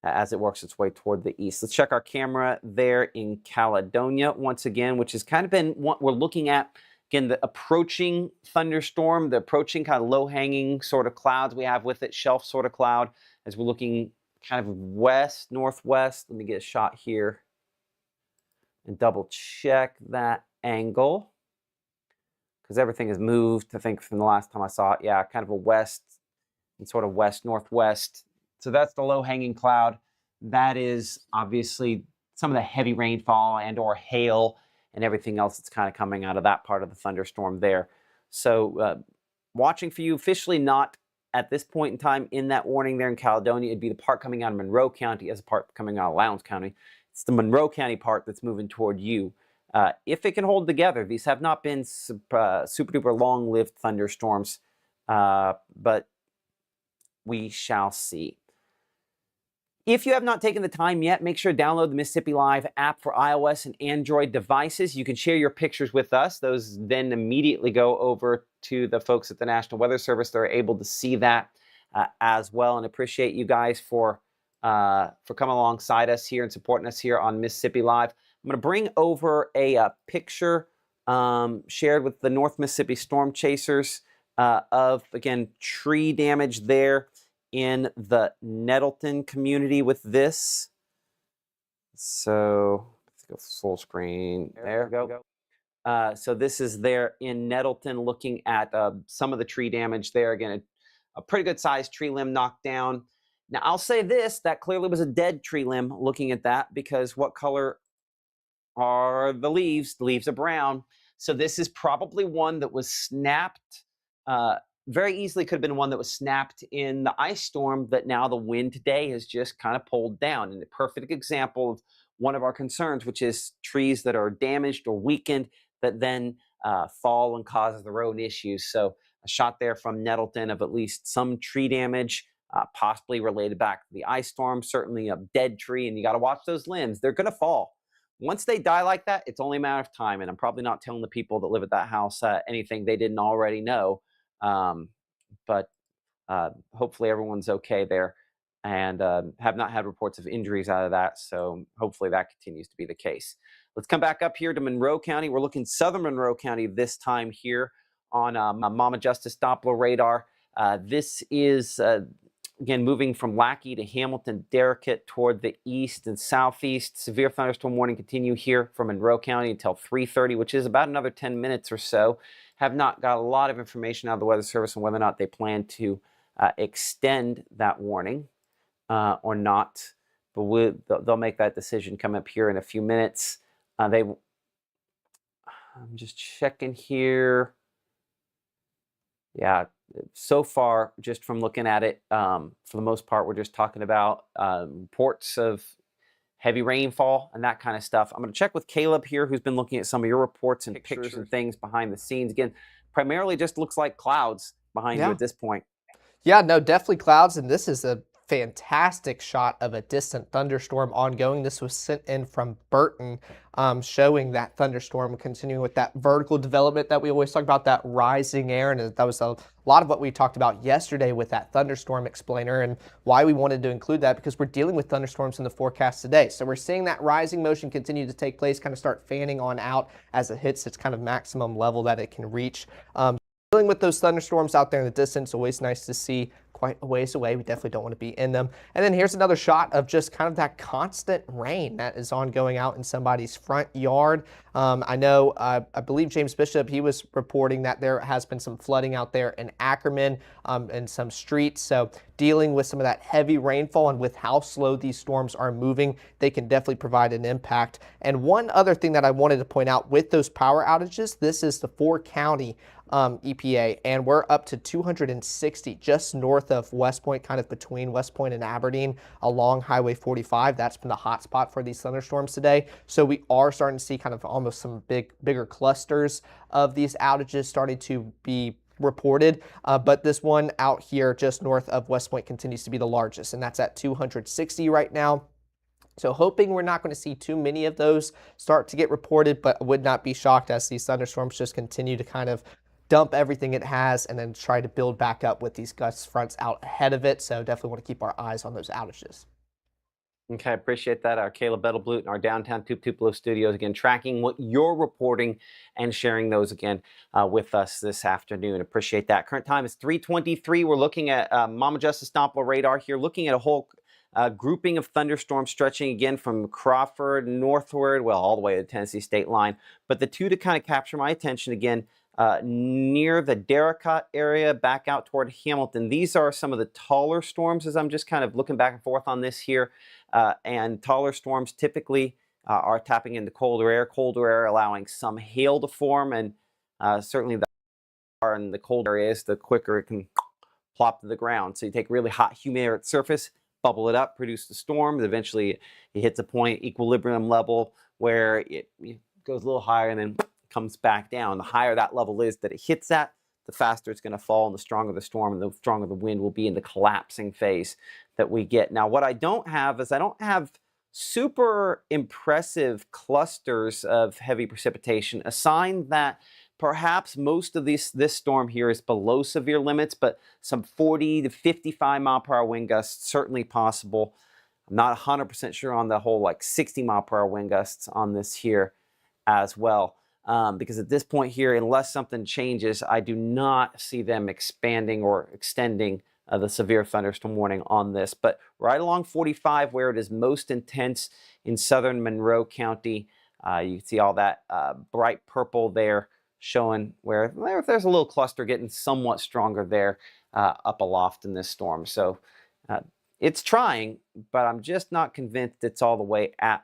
as it works its way toward the east. Let's check our camera there in Caledonia once again, which has kind of been what we're looking at. Again, the approaching thunderstorm, the approaching kind of low-hanging sort of clouds we have with it, shelf sort of cloud, as we're looking kind of west, northwest. Let me get a shot here and double check that angle, because everything has moved, I think, from the last time I saw it. Yeah, kind of a west and sort of west-northwest. So that's the low-hanging cloud. That is obviously some of the heavy rainfall and or hail and everything else that's kind of coming out of that part of the thunderstorm there. So watching for you, officially not at this point in time in that warning there in Caledonia. It'd be the part coming out of Monroe County as a part coming out of Lowndes County. It's the Monroe County part that's moving toward you. If it can hold together, these have not been super duper long-lived thunderstorms, but we shall see. If you have not taken the time yet, make sure to download the Mississippi Live app for iOS and Android devices. You can share your pictures with us. Those then immediately go over to the folks at the National Weather Service. They're able to see that as well, and appreciate you guys for coming alongside us here and supporting us here on Mississippi Live. I'm going to bring over a picture shared with the North Mississippi Storm Chasers of, again, tree damage there in the Nettleton community with this. So let's go full screen. There we go. So this is there in Nettleton, looking at some of the tree damage there. Again, a pretty good sized tree limb knocked down. Now I'll say this, that clearly was a dead tree limb looking at that, because what color are the leaves? The leaves are brown. So this is probably one that was snapped. Very easily could have been one that was snapped in the ice storm that now the wind today has just kind of pulled down. And a perfect example of one of our concerns, which is trees that are damaged or weakened that then fall and cause their own issues. So a shot there from Nettleton of at least some tree damage, possibly related back to the ice storm, certainly a dead tree, and you got to watch those limbs. They're going to fall. Once they die like that, it's only a matter of time, and I'm probably not telling the people that live at that house anything they didn't already know. But hopefully everyone's okay there, and have not had reports of injuries out of that. So hopefully that continues to be the case. Let's come back up here to Monroe County. We're looking southern Monroe County this time here on Mama Justice Doppler radar. This is, again, moving from Lackey to Hamilton, Darricot toward the east and southeast. Severe thunderstorm warning continue here from Monroe County until 3:30, which is about another 10 minutes or so. Have not got a lot of information out of the Weather Service on whether or not they plan to extend that warning or not. But they'll make that decision come up here in a few minutes. I'm just checking here. Yeah, so far, just from looking at it, for the most part, we're just talking about reports of heavy rainfall and that kind of stuff. I'm going to check with Caleb here, who's been looking at some of your reports and pictures and things behind the scenes. Again, primarily just looks like clouds behind you at this point. Yeah, no, definitely clouds, and this is a fantastic shot of a distant thunderstorm ongoing. This was sent in from Burton, showing that thunderstorm continuing with that vertical development that we always talk about, that rising air, and that was a lot of what we talked about yesterday with that thunderstorm explainer, and why we wanted to include that, because we're dealing with thunderstorms in the forecast today. So we're seeing that rising motion continue to take place, kind of start fanning on out as it hits its kind of maximum level that it can reach. Dealing with those thunderstorms out there in the distance, always nice to see quite a ways away. We definitely don't want to be in them. And then here's another shot of just kind of that constant rain that is ongoing out in somebody's front yard. I know, I believe James Bishop, he was reporting that there has been some flooding out there in Ackerman and some streets. So dealing with some of that heavy rainfall, and with how slow these storms are moving, they can definitely provide an impact. And one other thing that I wanted to point out with those power outages, this is the 4-county EPA, and we're up to 260 just north of West Point, kind of between West Point and Aberdeen along Highway 45. That's been the hot spot for these thunderstorms today. So we are starting to see kind of almost some bigger clusters of these outages starting to be reported, but this one out here just north of West Point continues to be the largest, and that's at 260 right now. So hoping we're not going to see too many of those start to get reported, but would not be shocked as these thunderstorms just continue to kind of dump everything it has and then try to build back up with these gust fronts out ahead of it. So definitely want to keep our eyes on those outages. Okay, appreciate that. Our Caleb Bettelblut in our downtown Tupelo studios, again, tracking what you're reporting and sharing those again with us this afternoon. Appreciate that. Current time is 3:23. We're looking at Mama Justice Doppler radar here, looking at a whole grouping of thunderstorms stretching again from Crawford northward, well, all the way to the Tennessee state line. But the two to kind of capture my attention again, near the Darracot area, back out toward Hamilton. These are some of the taller storms as I'm just kind of looking back and forth on this here. And taller storms typically are tapping into colder air allowing some hail to form. And certainly the higher in the cold areas, the quicker it can plop to the ground. So you take really hot, humid air at the surface, bubble it up, produce the storm. And eventually it hits a point, equilibrium level, where it goes a little higher and then comes back down. The higher that level is that it hits at, the faster it's going to fall, and the stronger the storm and the stronger the wind will be in the collapsing phase that we get. Now, what I don't have is I don't have super impressive clusters of heavy precipitation, a sign that perhaps most of this storm here is below severe limits, but some 40 to 55 mile per hour wind gusts certainly possible. I'm not 100% sure on the whole like 60 mile per hour wind gusts on this here as well. Because at this point here, unless something changes, I do not see them expanding or extending the severe thunderstorm warning on this. But right along 45, where it is most intense in southern Monroe County, you can see all that bright purple there showing where there's a little cluster getting somewhat stronger there up aloft in this storm. So it's trying, but I'm just not convinced it's all the way at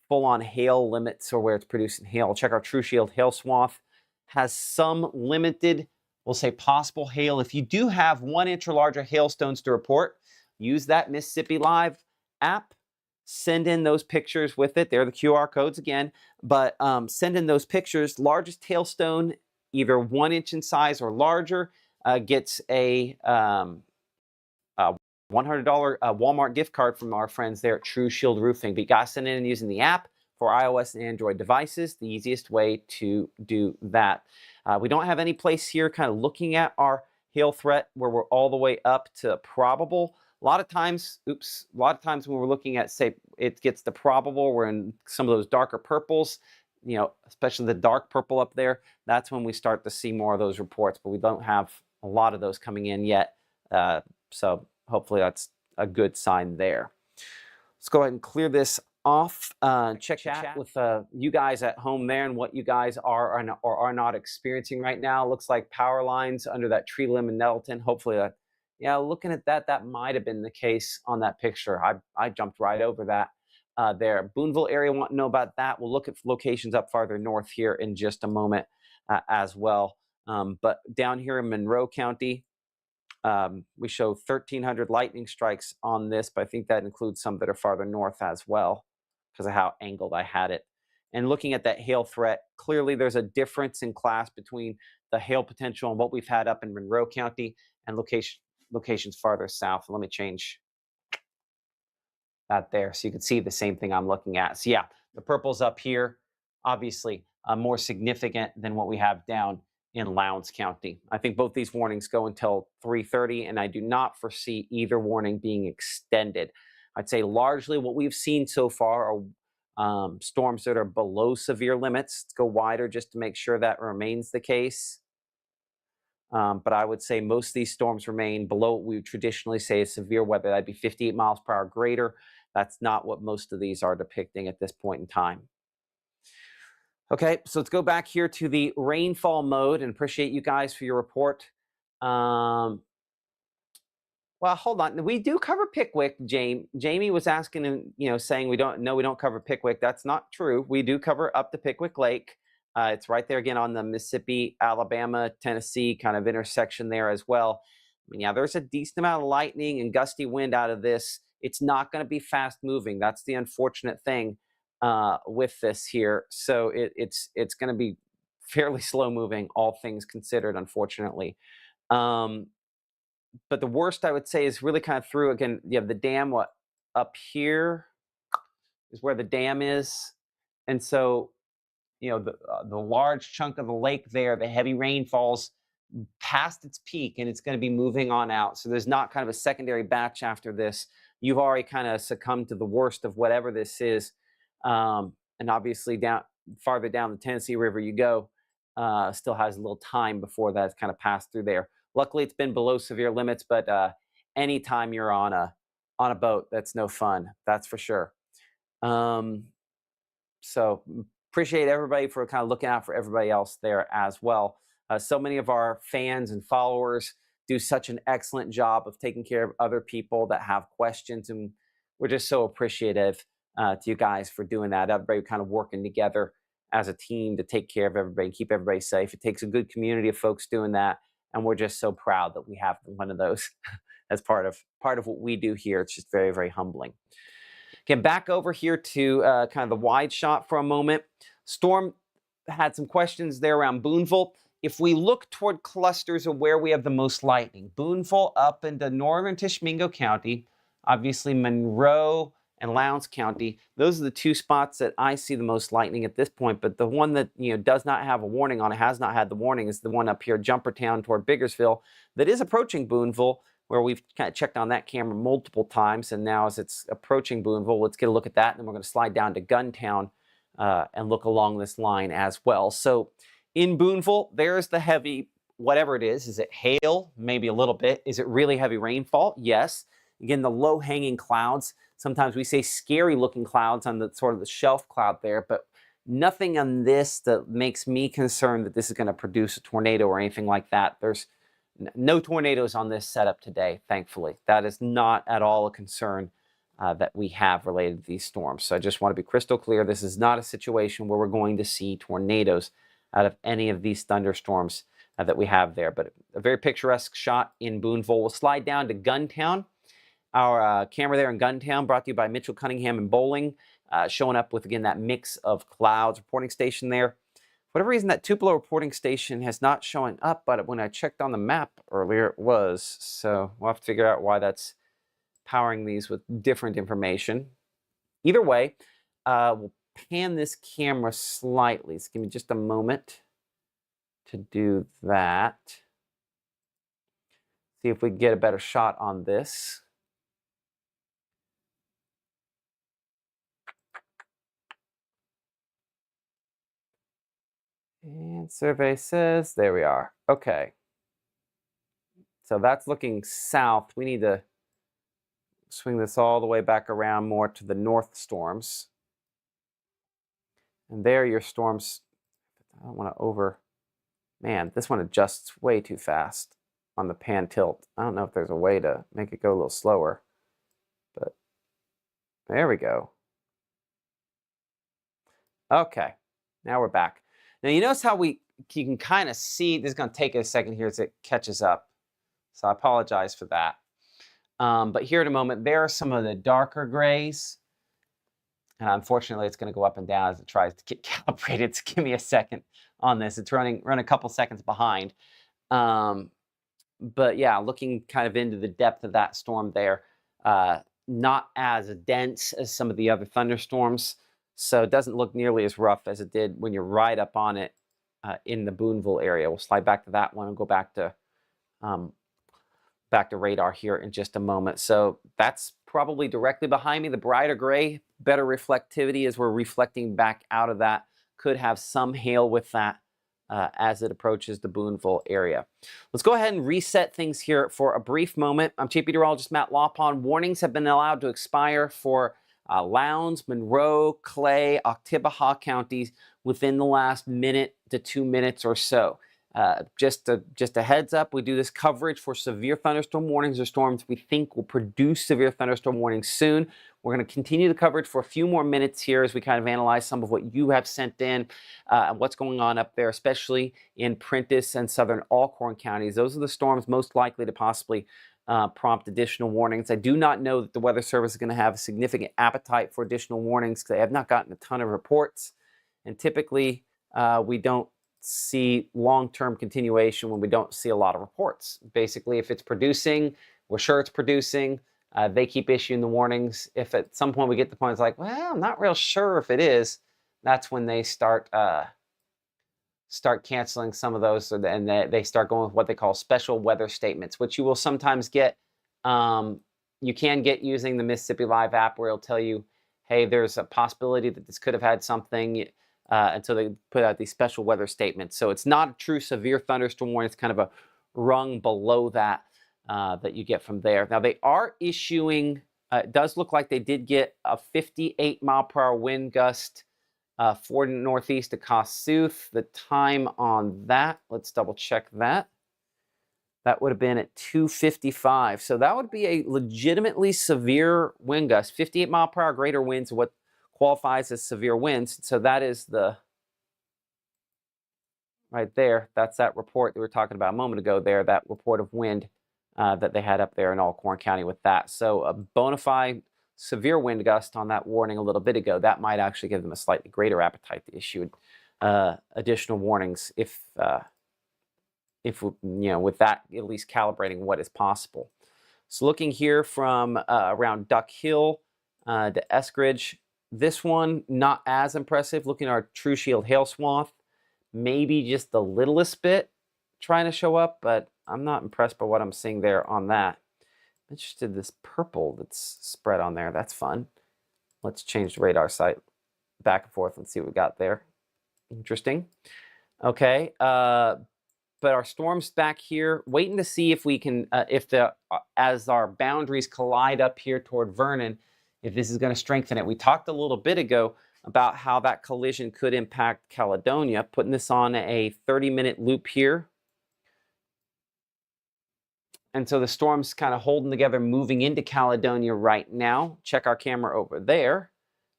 full-on hail limits or where it's producing hail. Check our True Shield hail swath. Has some limited, we'll say, possible hail. If you do have 1 inch or larger hailstones to report, use that Mississippi Live app. Send in those pictures with it. They're the QR codes again, but send in those pictures. Largest hailstone, either 1 inch in size or larger, gets a $100 Walmart gift card from our friends there at True Shield Roofing. But you guys send in using the app for iOS and Android devices, the easiest way to do that. We don't have any place here kind of looking at our hail threat where we're all the way up to probable. A lot of times when we're looking at, say, it gets the probable, we're in some of those darker purples, you know, especially the dark purple up there. That's when we start to see more of those reports, but we don't have a lot of those coming in yet. So hopefully that's a good sign there. Let's go ahead and clear this off. Check chat with you guys at home there and what you guys are or are not experiencing right now. Looks like power lines under that tree limb in Nettleton. Hopefully, yeah, looking at that, that might have been the case on that picture. I jumped right over that there. Boonville area, want to know about that. We'll look at locations up farther north here in just a moment as well. But down here in Monroe County, we show 1,300 lightning strikes on this, but I think that includes some that are farther north as well because of how angled I had it. And looking at that hail threat, clearly there's a difference in class between the hail potential and what we've had up in Monroe County and locations farther south. Let me change that there so you can see the same thing I'm looking at. So yeah, the purple's up here, obviously more significant than what we have down in Lowndes County. I think both these warnings go until 3:30, and I do not foresee either warning being extended. I'd say largely what we've seen so far are storms that are below severe limits. Let's go wider just to make sure that remains the case. But I would say most of these storms remain below what we would traditionally say is severe weather. That'd be 58 miles per hour greater. That's not what most of these are depicting at this point in time. Okay, so let's go back here to the rainfall mode and appreciate you guys for your report. Well, hold on. We do cover Pickwick, Jamie was asking, saying we don't cover Pickwick. That's not true. We do cover up to Pickwick Lake. It's right there again on the Mississippi, Alabama, Tennessee kind of intersection there as well. I mean, yeah, there's a decent amount of lightning and gusty wind out of this. It's not going to be fast moving. That's the unfortunate thing with this here. So it's going to be fairly slow moving, all things considered, unfortunately. But the worst I would say is really kind of through again. You have the dam. What up here is where the dam is, and so the large chunk of the lake there. The heavy rain falls past its peak, and it's going to be moving on out. So there's not kind of a secondary batch after this. You've already kind of succumbed to the worst of whatever this is, and obviously farther down the Tennessee River you go, still has a little time before that's kind of passed through there. Luckily, it's been below severe limits, but anytime you're on a boat, that's no fun. That's for sure. So appreciate everybody for kind of looking out for everybody else there as well. So many of our fans and followers do such an excellent job of taking care of other people that have questions, and we're just so appreciative to you guys for doing that. Everybody kind of working together as a team to take care of everybody and keep everybody safe. It takes a good community of folks doing that, and we're just so proud that we have one of those as part of what we do here. It's just very, very humbling. Okay, back over here to kind of the wide shot for a moment. Storm had some questions there around Boonville. If we look toward clusters of where we have the most lightning, Boonville up into northern Tishomingo County, obviously Monroe and Lowndes County, those are the two spots that I see the most lightning at this point. But the one that does not have a warning on it, has not had the warning, is the one up here, Jumpertown toward Biggersville, that is approaching Boonville, where we've kind of checked on that camera multiple times. And now as it's approaching Boonville, let's get a look at that. And then we're going to slide down to Guntown and look along this line as well. So in Boonville, there's the heavy, whatever it is. Is it hail? Maybe a little bit. Is it really heavy rainfall? Yes. Again, the low-hanging clouds. Sometimes we say scary-looking clouds on the sort of the shelf cloud there, but nothing on this that makes me concerned that this is going to produce a tornado or anything like that. There's no tornadoes on this setup today, thankfully. That is not at all a concern that we have related to these storms. So I just want to be crystal clear. This is not a situation where we're going to see tornadoes out of any of these thunderstorms that we have there. But a very picturesque shot in Boonville. We'll slide down to Guntown. Our camera there in Guntown, brought to you by Mitchell Cunningham and Bowling, showing up with, again, that mix of clouds. Reporting station there. For whatever reason, that Tupelo reporting station has not showing up, but when I checked on the map earlier, it was. So we'll have to figure out why that's powering these with different information. Either way, we'll pan this camera slightly. So give me just a moment to do that. See if we can get a better shot on this. And survey says, there we are. Okay. So that's looking south. We need to swing this all the way back around more to the north storms. And there your storms, I don't want to man, this one adjusts way too fast on the pan tilt. I don't know if there's a way to make it go a little slower, but there we go. Okay, now we're back. Now you notice how you can kind of see, this is going to take a second here as it catches up. So I apologize for that. But here in a moment, there are some of the darker grays. And unfortunately, it's going to go up and down as it tries to get calibrated. So give me a second on this. It's running a couple seconds behind. But yeah, looking kind of into the depth of that storm there, not as dense as some of the other thunderstorms. So it doesn't look nearly as rough as it did when you're right up on it in the Boonville area. We'll slide back to that one and go back to radar here in just a moment. So that's probably directly behind me. The brighter gray, better reflectivity as we're reflecting back out of that. Could have some hail with that as it approaches the Boonville area. Let's go ahead and reset things here for a brief moment. I'm Chief Meteorologist Matt Lawpon. Warnings have been allowed to expire for Lowndes, Monroe, Clay, Oktibbeha counties within the last minute to 2 minutes or so. Just a heads up, we do this coverage for severe thunderstorm warnings or storms we think will produce severe thunderstorm warnings soon. We're going to continue the coverage for a few more minutes here as we kind of analyze some of what you have sent in, what's going on up there, especially in Prentiss and southern Alcorn counties. Those are the storms most likely to possibly prompt additional warnings. I do not know that the Weather Service is going to have a significant appetite for additional warnings because they have not gotten a ton of reports. And typically, we don't see long-term continuation when we don't see a lot of reports. Basically, if it's producing, we're sure it's producing. They keep issuing the warnings. If at some point we get to the point it's like, well, I'm not real sure if it is, that's when they start canceling some of those, and they start going with what they call special weather statements, which you will sometimes get. You can get using the Mississippi Live app, where it'll tell you, hey, there's a possibility that this could have had something, until they put out these special weather statements. So it's not a true severe thunderstorm warning. It's kind of a rung below that that you get from there. Now they are issuing, it does look like they did get a 58-mile-per-hour wind gust for northeast of Kossuth. The time on that, let's double check that. That would have been at 2:55. So that would be a legitimately severe wind gust. 58-mile-per-hour greater winds are what qualifies as severe winds. So that is the, right there, that's that report that we were talking about a moment ago there, that report of wind that they had up there in Alcorn County with that. So a bona fide severe wind gust on that warning a little bit ago, that might actually give them a slightly greater appetite to issue additional warnings if with that at least calibrating what is possible. So looking here from around Duck Hill to Eskridge, this one not as impressive. Looking at our True Shield hail swath, maybe just the littlest bit trying to show up, but I'm not impressed by what I'm seeing there on that. I'm interested in this purple that's spread on there. That's fun. Let's change the radar site back and forth and see what we got there. Interesting. Okay, but our storms back here, waiting to see if we can, as our boundaries collide up here toward Vernon, if this is going to strengthen it. We talked a little bit ago about how that collision could impact Caledonia, putting this on a 30-minute loop here. And so the storm's kind of holding together, moving into Caledonia right now. Check our camera over there.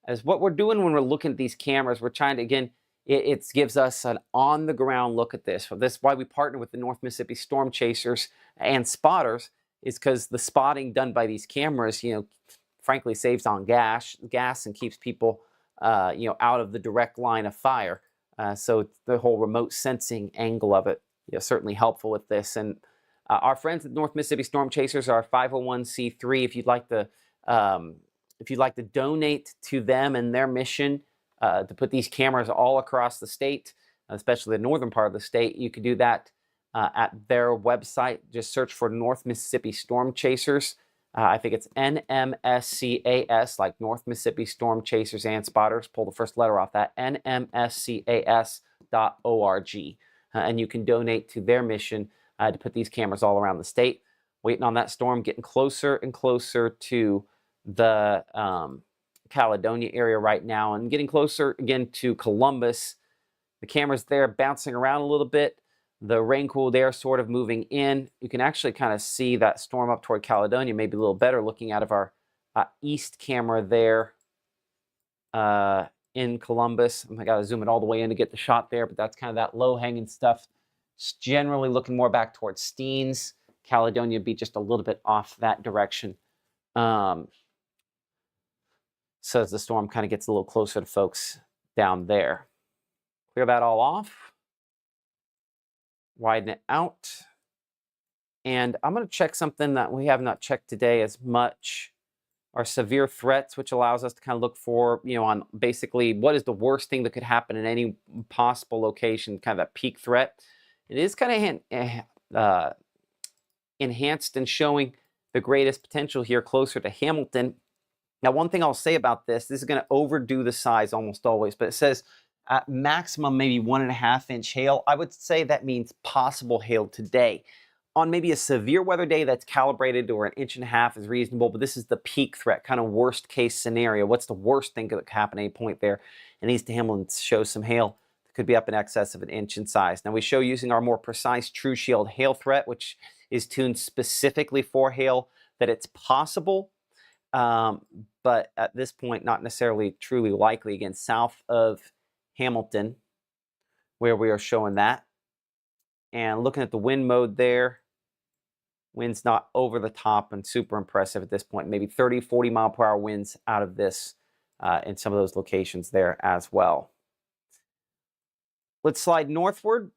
As what we're doing when we're looking at these cameras, we're trying to, again, it gives us an on-the-ground look at this. So this is why we partner with the North Mississippi Storm Chasers and spotters, is because the spotting done by these cameras, frankly, saves on gas and keeps people, out of the direct line of fire. So the whole remote sensing angle of it, certainly helpful with this. And our friends at North Mississippi Storm Chasers are 501c3. If you'd like to donate to them and their mission to put these cameras all across the state, especially the northern part of the state, you could do that at their website. Just search for North Mississippi Storm Chasers. I think it's NMSCAS, like North Mississippi Storm Chasers and Spotters. Pull the first letter off that, NMSCAS.org. And you can donate to their mission to put these cameras all around the state. Waiting on that storm, getting closer and closer to the Caledonia area right now, and getting closer again to Columbus. The camera's there bouncing around a little bit. The rain cooled air sort of moving in. You can actually kind of see that storm up toward Caledonia maybe a little better looking out of our east camera there in Columbus. I got to zoom it all the way in to get the shot there, but that's kind of that low-hanging stuff. It's generally looking more back towards Steens. Caledonia be just a little bit off that direction. So as the storm kind of gets a little closer to folks down there. Clear that all off. Widen it out. And I'm going to check something that we have not checked today as much. Our severe threats, which allows us to kind of look for, on basically what is the worst thing that could happen in any possible location, kind of that peak threat. It is kind of enhanced and showing the greatest potential here closer to Hamilton. Now, one thing I'll say about this is going to overdo the size almost always, but it says at maximum maybe 1.5-inch hail. I would say that means possible hail today. On maybe a severe weather day that's calibrated to 1.5 inches is reasonable, but this is the peak threat, kind of worst case scenario. What's the worst thing that could happen at any point there? And East Hamilton shows some hail that could be up in excess of 1 inch in size. Now we show using our more precise True Shield hail threat, which is tuned specifically for hail, that it's possible. but at this point, not necessarily truly likely. Again, south of Hamilton, where we are showing that. And looking at the wind mode there, wind's not over the top and super impressive at this point. Maybe 30, 40 mile per hour winds out of this in some of those locations there as well. Let's slide northward.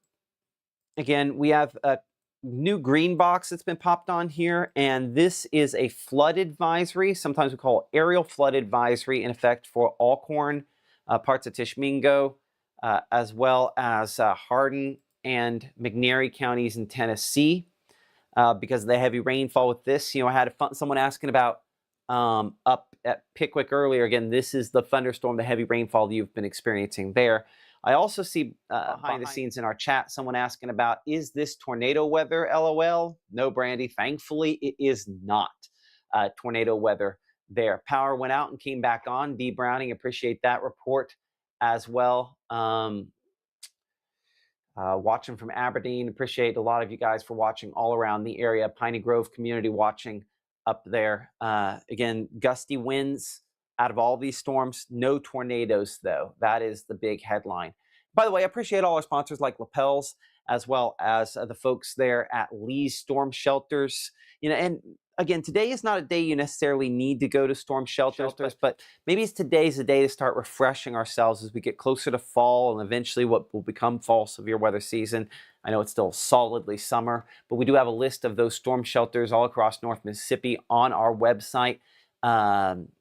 Again, we have a new green box that's been popped on here, and this is a flood advisory. Sometimes we call it aerial flood advisory in effect for Alcorn, parts of Tishomingo, as well as Hardin and McNairy counties in Tennessee. Because of the heavy rainfall with this, I had someone asking about up at Pickwick earlier. Again, this is the thunderstorm, the heavy rainfall you've been experiencing there. I also see behind the scenes in our chat someone asking about, is this tornado weather, LOL? No, Brandy, thankfully it is not tornado weather there. Power went out and came back on. B. Browning, appreciate that report as well. Watching from Aberdeen, appreciate a lot of you guys for watching all around the area. Piney Grove community watching up there. Again, gusty winds out of all these storms. No tornadoes, though. That is the big headline. By the way, I appreciate all our sponsors like Lapels, as well as the folks there at Lee's Storm Shelters. And again, today is not a day you necessarily need to go to storm shelters, but maybe today's a day to start refreshing ourselves as we get closer to fall and eventually what will become fall severe weather season. I know it's still solidly summer, but we do have a list of those storm shelters all across North Mississippi on our website.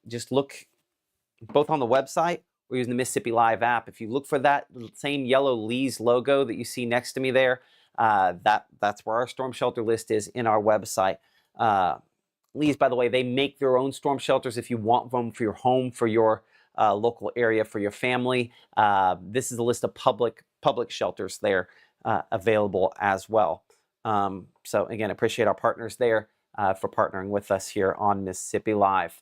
Just look both on the website or using the Mississippi Live app. If you look for that same yellow Lee's logo that you see next to me there, that's where our storm shelter list is in our website. Lee's, by the way, they make their own storm shelters if you want them for your home, for your local area, for your family. This is a list of public shelters there available as well. So again, appreciate our partners there for partnering with us here on Mississippi Live.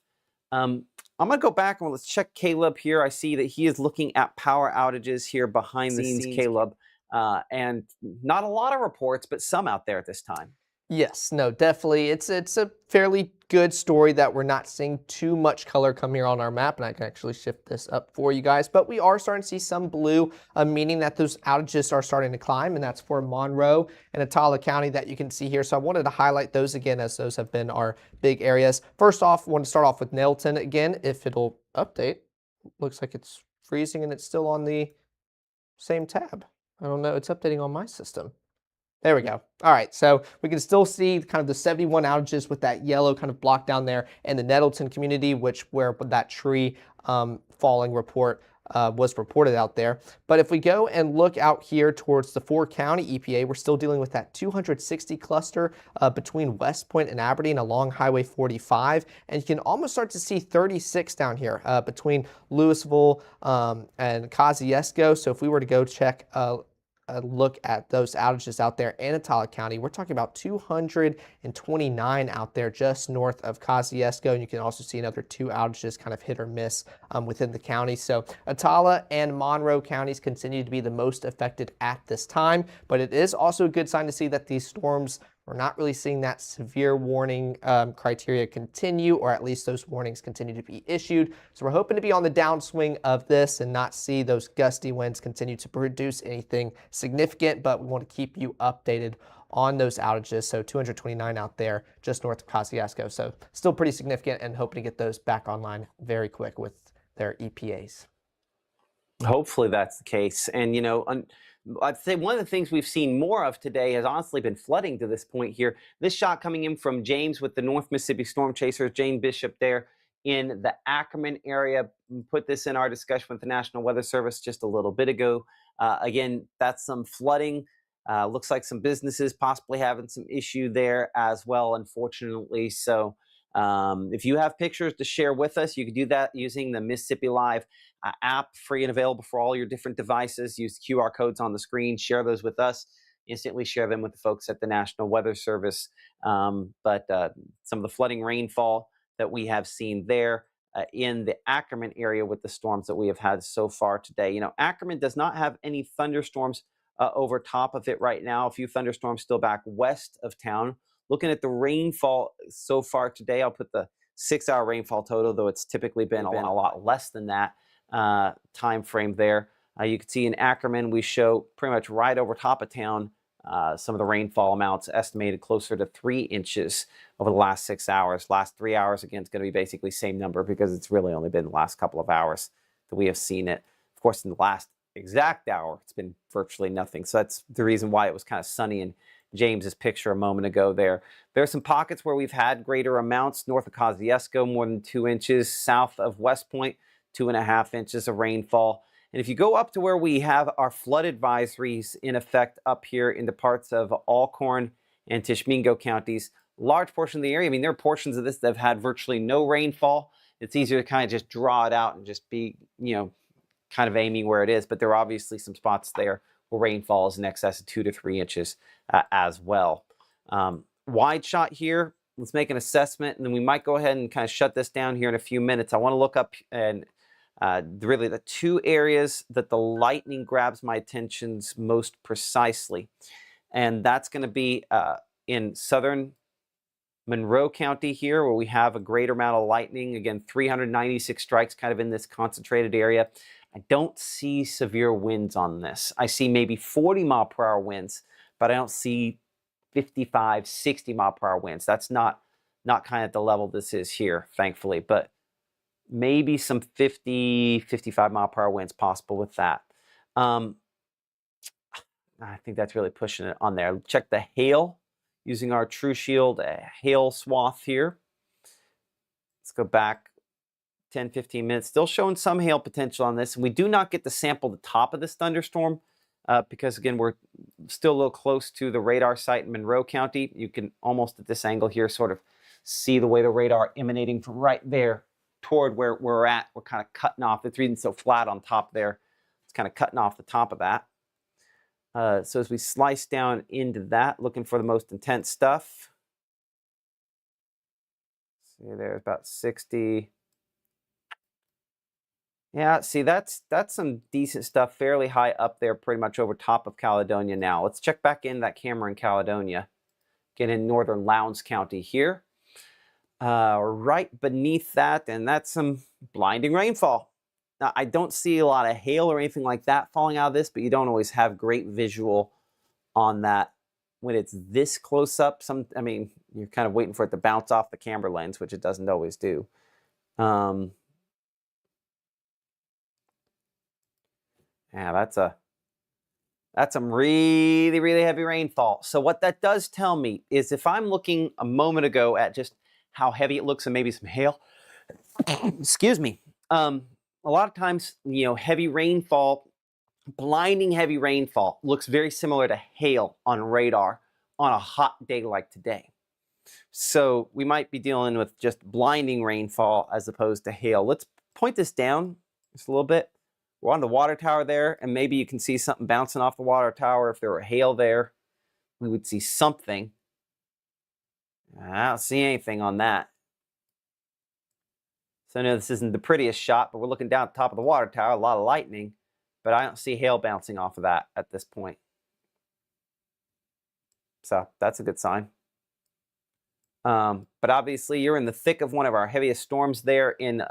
I'm going to go back and let's check Caleb here. I see that he is looking at power outages here behind the scenes, Caleb, and not a lot of reports, but some out there at this time. Yes, no, definitely. It's a fairly good story that we're not seeing too much color come here on our map, and I can actually shift this up for you guys. But we are starting to see some blue, meaning that those outages are starting to climb, and that's for Monroe and Attala County that you can see here. So I wanted to highlight those again, as those have been our big areas. First off, I want to start off with Nelton again, if it'll update. Looks like it's freezing and it's still on the same tab. I don't know, it's updating on my system. There we go. All right, so we can still see kind of the 71 outages with that yellow kind of block down there, and the Nettleton community, where that tree falling report was reported out there. But if we go and look out here towards the 4-county EPA, we're still dealing with that 260 cluster between West Point and Aberdeen along Highway 45, and you can almost start to see 36 down here between Louisville and Kosciuszko. So if we were to go check look at those outages out there in Attala County, we're talking about 229 out there just north of Kosciuszko, and you can also see another 2 outages kind of hit or miss within the county. So Attala and Monroe counties continue to be the most affected at this time, but it is also a good sign to see that these storms, we're not really seeing that severe warning criteria continue, or at least those warnings continue to be issued. So we're hoping to be on the downswing of this and not see those gusty winds continue to produce anything significant, but we want to keep you updated on those outages. So 229 out there just north of Kosciuszko. So still pretty significant, and hoping to get those back online very quick with their EPAs. Hopefully that's the case. And, I'd say one of the things we've seen more of today has honestly been flooding to this point here. This shot coming in from James with the North Mississippi Storm Chasers, Jane Bishop there in the Ackerman area. We put this in our discussion with the National Weather Service just a little bit ago. Again, that's some flooding. Looks like some businesses possibly having some issue there as well, unfortunately. So if you have pictures to share with us, you can do that using the Mississippi Live app, free and available for all your different devices. Use QR codes on the screen, share those with us, instantly share them with the folks at the National Weather Service. But some of the flooding rainfall that we have seen there in the Ackerman area with the storms that we have had so far today. Ackerman does not have any thunderstorms over top of it right now. A few thunderstorms still back west of town. Looking at the rainfall so far today, I'll put the 6-hour rainfall total, though it's typically been a lot less than that time frame there. You can see in Ackerman, we show pretty much right over top of town some of the rainfall amounts estimated closer to 3 inches over the last 6 hours. Last 3 hours, again, it's going to be basically same number because it's really only been the last couple of hours that we have seen it. Of course, in the last exact hour, it's been virtually nothing. So that's the reason why it was kind of sunny in James's picture a moment ago there. There are some pockets where we've had greater amounts. North of Kosciuszko, more than 2 inches. South of West Point, 2.5 inches of rainfall. And if you go up to where we have our flood advisories in effect up here in the parts of Alcorn and Tishomingo counties, large portion of the area, I mean, there are portions of this that have had virtually no rainfall. It's easier to kind of just draw it out and just be, kind of aiming where it is. But there are obviously some spots there where rainfall is in excess of 2 to 3 inches as well. Wide shot here. Let's make an assessment, and then we might go ahead and kind of shut this down here in a few minutes. I want to look up and really the 2 areas that the lightning grabs my attention most precisely. And that's going to be in southern Monroe County here, where we have a greater amount of lightning. Again, 396 strikes kind of in this concentrated area. I don't see severe winds on this. I see maybe 40-mile-per-hour winds, but I don't see 55, 60-mile-per-hour winds. That's not kind of the level this is here, thankfully, but maybe some 50, 55-mile-per-hour winds possible with that. I think that's really pushing it on there. Check the hail using our True Shield hail swath here. Let's go back 10, 15 minutes. Still showing some hail potential on this. And we do not get to sample the top of this thunderstorm because, again, we're still a little close to the radar site in Monroe County. You can almost at this angle here sort of see the way the radar emanating from right there toward where we're at. We're kind of cutting off. It's reading so flat on top there. It's kind of cutting off the top of that. So as we slice down into that, looking for the most intense stuff. See, there's about 60. Yeah, see, that's some decent stuff, fairly high up there, pretty much over top of Caledonia now. Let's check back in that camera in Caledonia. Get in northern Lowndes County here. Right beneath that, and that's some blinding rainfall. Now, I don't see a lot of hail or anything like that falling out of this, but you don't always have great visual on that when it's this close up. I mean, you're kind of waiting for it to bounce off the camera lens, which it doesn't always do. Yeah, that's some really, really heavy rainfall. So what that does tell me is if I'm looking a moment ago at just how heavy it looks and maybe some hail, excuse me, a lot of times, heavy rainfall, blinding heavy rainfall looks very similar to hail on radar on a hot day like today. So we might be dealing with just blinding rainfall as opposed to hail. Let's point this down just a little bit. We're on the water tower there, and maybe you can see something bouncing off the water tower. If there were hail there, we would see something. I don't see anything on that. So I know this isn't the prettiest shot, but we're looking down at the top of the water tower, a lot of lightning, but I don't see hail bouncing off of that at this point. So that's a good sign. But obviously you're in the thick of one of our heaviest storms there in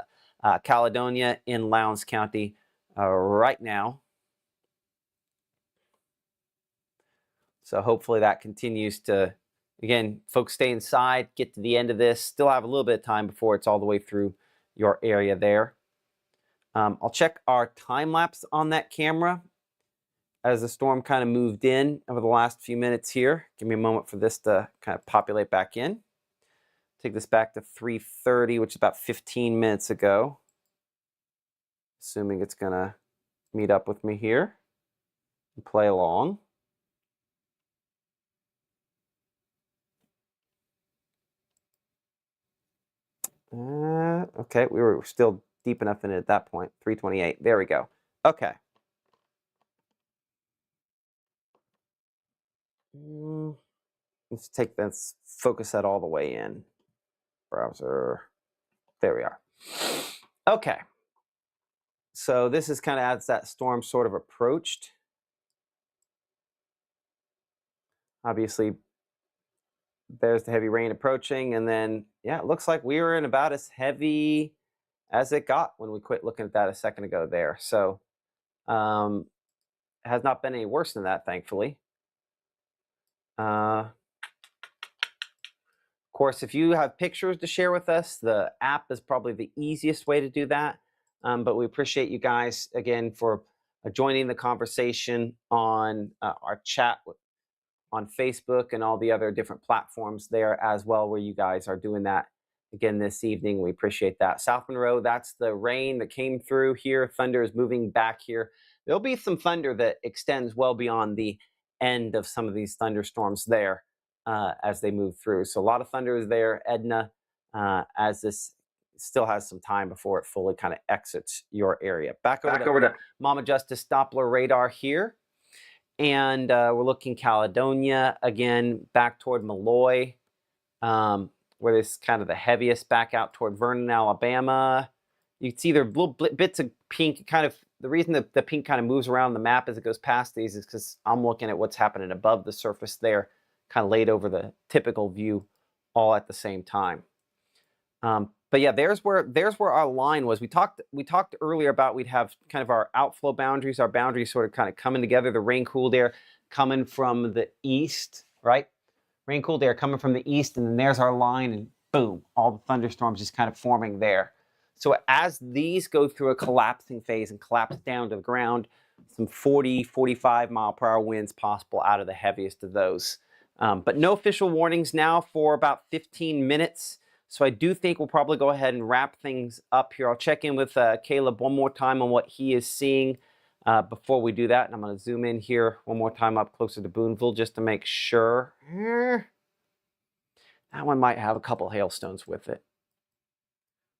Caledonia in Lowndes County right now. So hopefully that continues to, again, folks stay inside, get to the end of this, still have a little bit of time before it's all the way through your area there. I'll check our time lapse on that camera as the storm kind of moved in over the last few minutes here. Give me a moment for this to kind of populate back in. Take this back to 3:30, which is about 15 minutes ago. Assuming it's going to meet up with me here and play along. Okay, we were still deep enough in it at that point. 3:28. There we go. Okay. Let's take this, focus that all the way in. Browser. There we are. Okay. So this is kind of as that storm sort of approached. Obviously, there's the heavy rain approaching. And then, yeah, it looks like we were in about as heavy as it got when we quit looking at that a second ago there. So it has not been any worse than that, thankfully. Of course, if you have pictures to share with us, the app is probably the easiest way to do that. But we appreciate you guys again for joining the conversation on our chat on Facebook and all the other different platforms there as well, where you guys are doing that again this evening. We appreciate that. South Monroe, that's the rain that came through here. Thunder is moving back here. There'll be some thunder that extends well beyond the end of some of these thunderstorms there as they move through. So a lot of thunder is there, Edna, as this still has some time before it fully kind of exits your area. Back over to Mama Justice Doppler radar here. And we're looking Caledonia again, back toward Malloy, where this kind of the heaviest, back out toward Vernon, Alabama. You can see there are little bits of pink. Kind of the reason that the pink kind of moves around the map as it goes past these is because I'm looking at what's happening above the surface there, kind of laid over the typical view all at the same time. But yeah, there's where our line was. We talked earlier about we'd have kind of our outflow boundaries, our boundaries sort of kind of coming together, the rain cooled air coming from the east, right? Rain cooled air coming from the east, and then there's our line, and boom, all the thunderstorms just kind of forming there. So as these go through a collapsing phase and collapse down to the ground, some 40, 45 mile per hour winds possible out of the heaviest of those. But no official warnings now for about 15 minutes. So I do think we'll probably go ahead and wrap things up here. I'll check in with Caleb one more time on what he is seeing before we do that. And I'm going to zoom in here one more time up closer to Boonville just to make sure. That one might have a couple hailstones with it.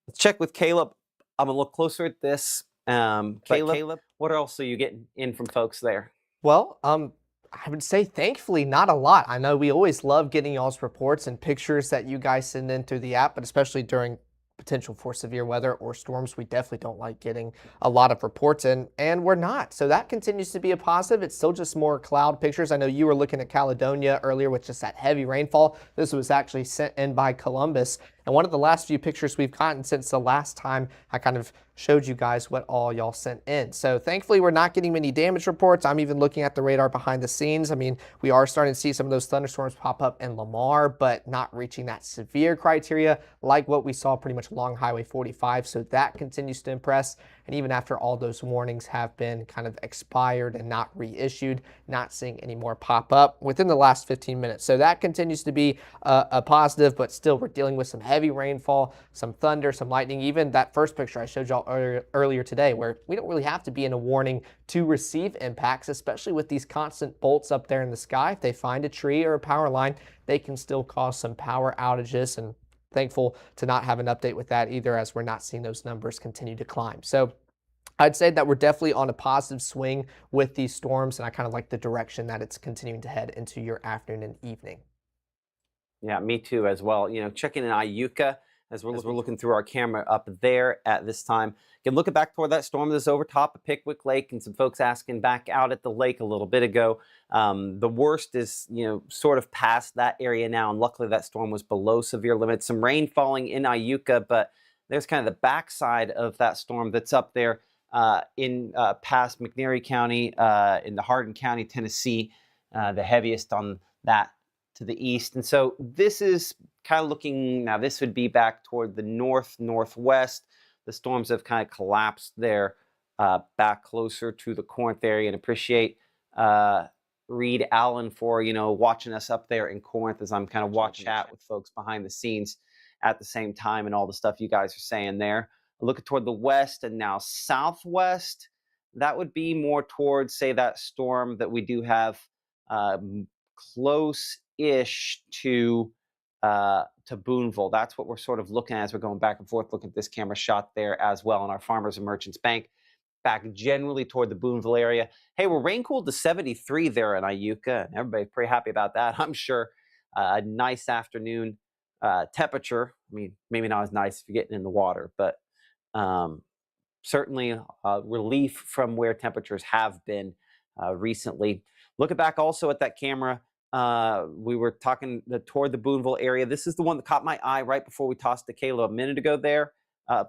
Let's check with Caleb. I'm going to look closer at this. Caleb, what else are you getting in from folks there? Well, I would say thankfully not a lot. I know we always love getting y'all's reports and pictures that you guys send in through the app, but especially during potential for severe weather or storms, we definitely don't like getting a lot of reports in, and we're not. So that continues to be a positive. It's still just more cloud pictures. I know you were looking at Caledonia earlier with just that heavy rainfall. This was actually sent in by Columbus. And one of the last few pictures we've gotten since the last time I kind of showed you guys what all y'all sent in. So thankfully, we're not getting many damage reports. I'm even looking at the radar behind the scenes. I mean, we are starting to see some of those thunderstorms pop up in Lamar, but not reaching that severe criteria like what we saw pretty much along Highway 45. So that continues to impress. And even after all those warnings have been kind of expired and not reissued, not seeing any more pop up within the last 15 minutes. So that continues to be a positive, but still we're dealing with some heavy rainfall, some thunder, some lightning. Even that first picture I showed y'all earlier today, where we don't really have to be in a warning to receive impacts, especially with these constant bolts up there in the sky. If they find a tree or a power line, they can still cause some power outages, and thankful to not have an update with that either, as we're not seeing those numbers continue to climb. So I'd say that we're definitely on a positive swing with these storms, and I kind of like the direction that it's continuing to head into your afternoon and evening. Yeah, me too as well. You know, checking in Iuka as we're looking through our camera up there at this time. Again, looking back toward that storm that's over top of Pickwick Lake, and some folks asking back out at the lake a little bit ago. The worst is, you know, sort of past that area now, and luckily that storm was below severe limits. Some rain falling in Iuka, but there's kind of the backside of that storm that's up there in past McNairy County, in the Hardin County, Tennessee, the heaviest on that to the east. And so this is kind of looking, now this would be back toward the northwest. The storms have kind of collapsed there back closer to the Corinth area, and appreciate Reed Allen for, you know, watching us up there in Corinth as I'm kind of watching chat with folks behind the scenes at the same time, and all the stuff you guys are saying there. Looking toward the west and now southwest, that would be more towards, say, that storm that we do have close-ish to Boonville. That's what we're sort of looking at as we're going back and forth. Look at this camera shot there as well on our Farmers and Merchants Bank, back generally toward the Boonville area. Hey, we're rain cooled to 73 there in Iuka, and everybody's pretty happy about that, I'm sure. A nice afternoon temperature. I mean, maybe not as nice if you're getting in the water, but certainly relief from where temperatures have been recently. Looking back also at that camera We were talking toward the Boonville area. This is the one that caught my eye right before we tossed to Kayla a minute ago there.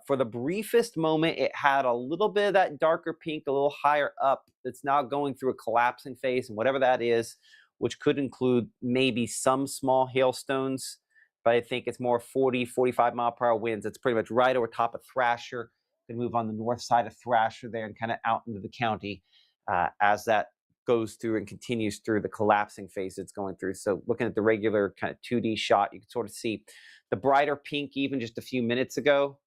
For the briefest moment, it had a little bit of that darker pink, a little higher up. It's now going through a collapsing phase, and whatever that is, which could include maybe some small hailstones, but I think it's more 40, 45 mile per hour winds. It's pretty much right over top of Thrasher. Going to move on the north side of Thrasher there and kind of out into the county as that goes through and continues through the collapsing phase it's going through. So looking at the regular kind of 2D shot, you can sort of see the brighter pink even just a few minutes ago,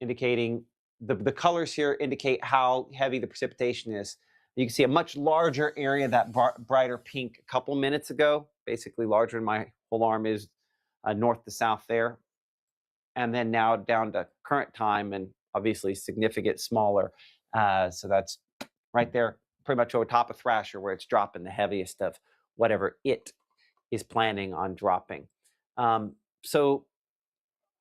indicating the colors here indicate how heavy the precipitation is. You can see a much larger area, that brighter pink a couple minutes ago, basically larger than my whole arm is north to south there. And then now down to current time and obviously significant smaller. So that's right there, pretty much over top of Thrasher where it's dropping the heaviest of whatever it is planning on dropping. So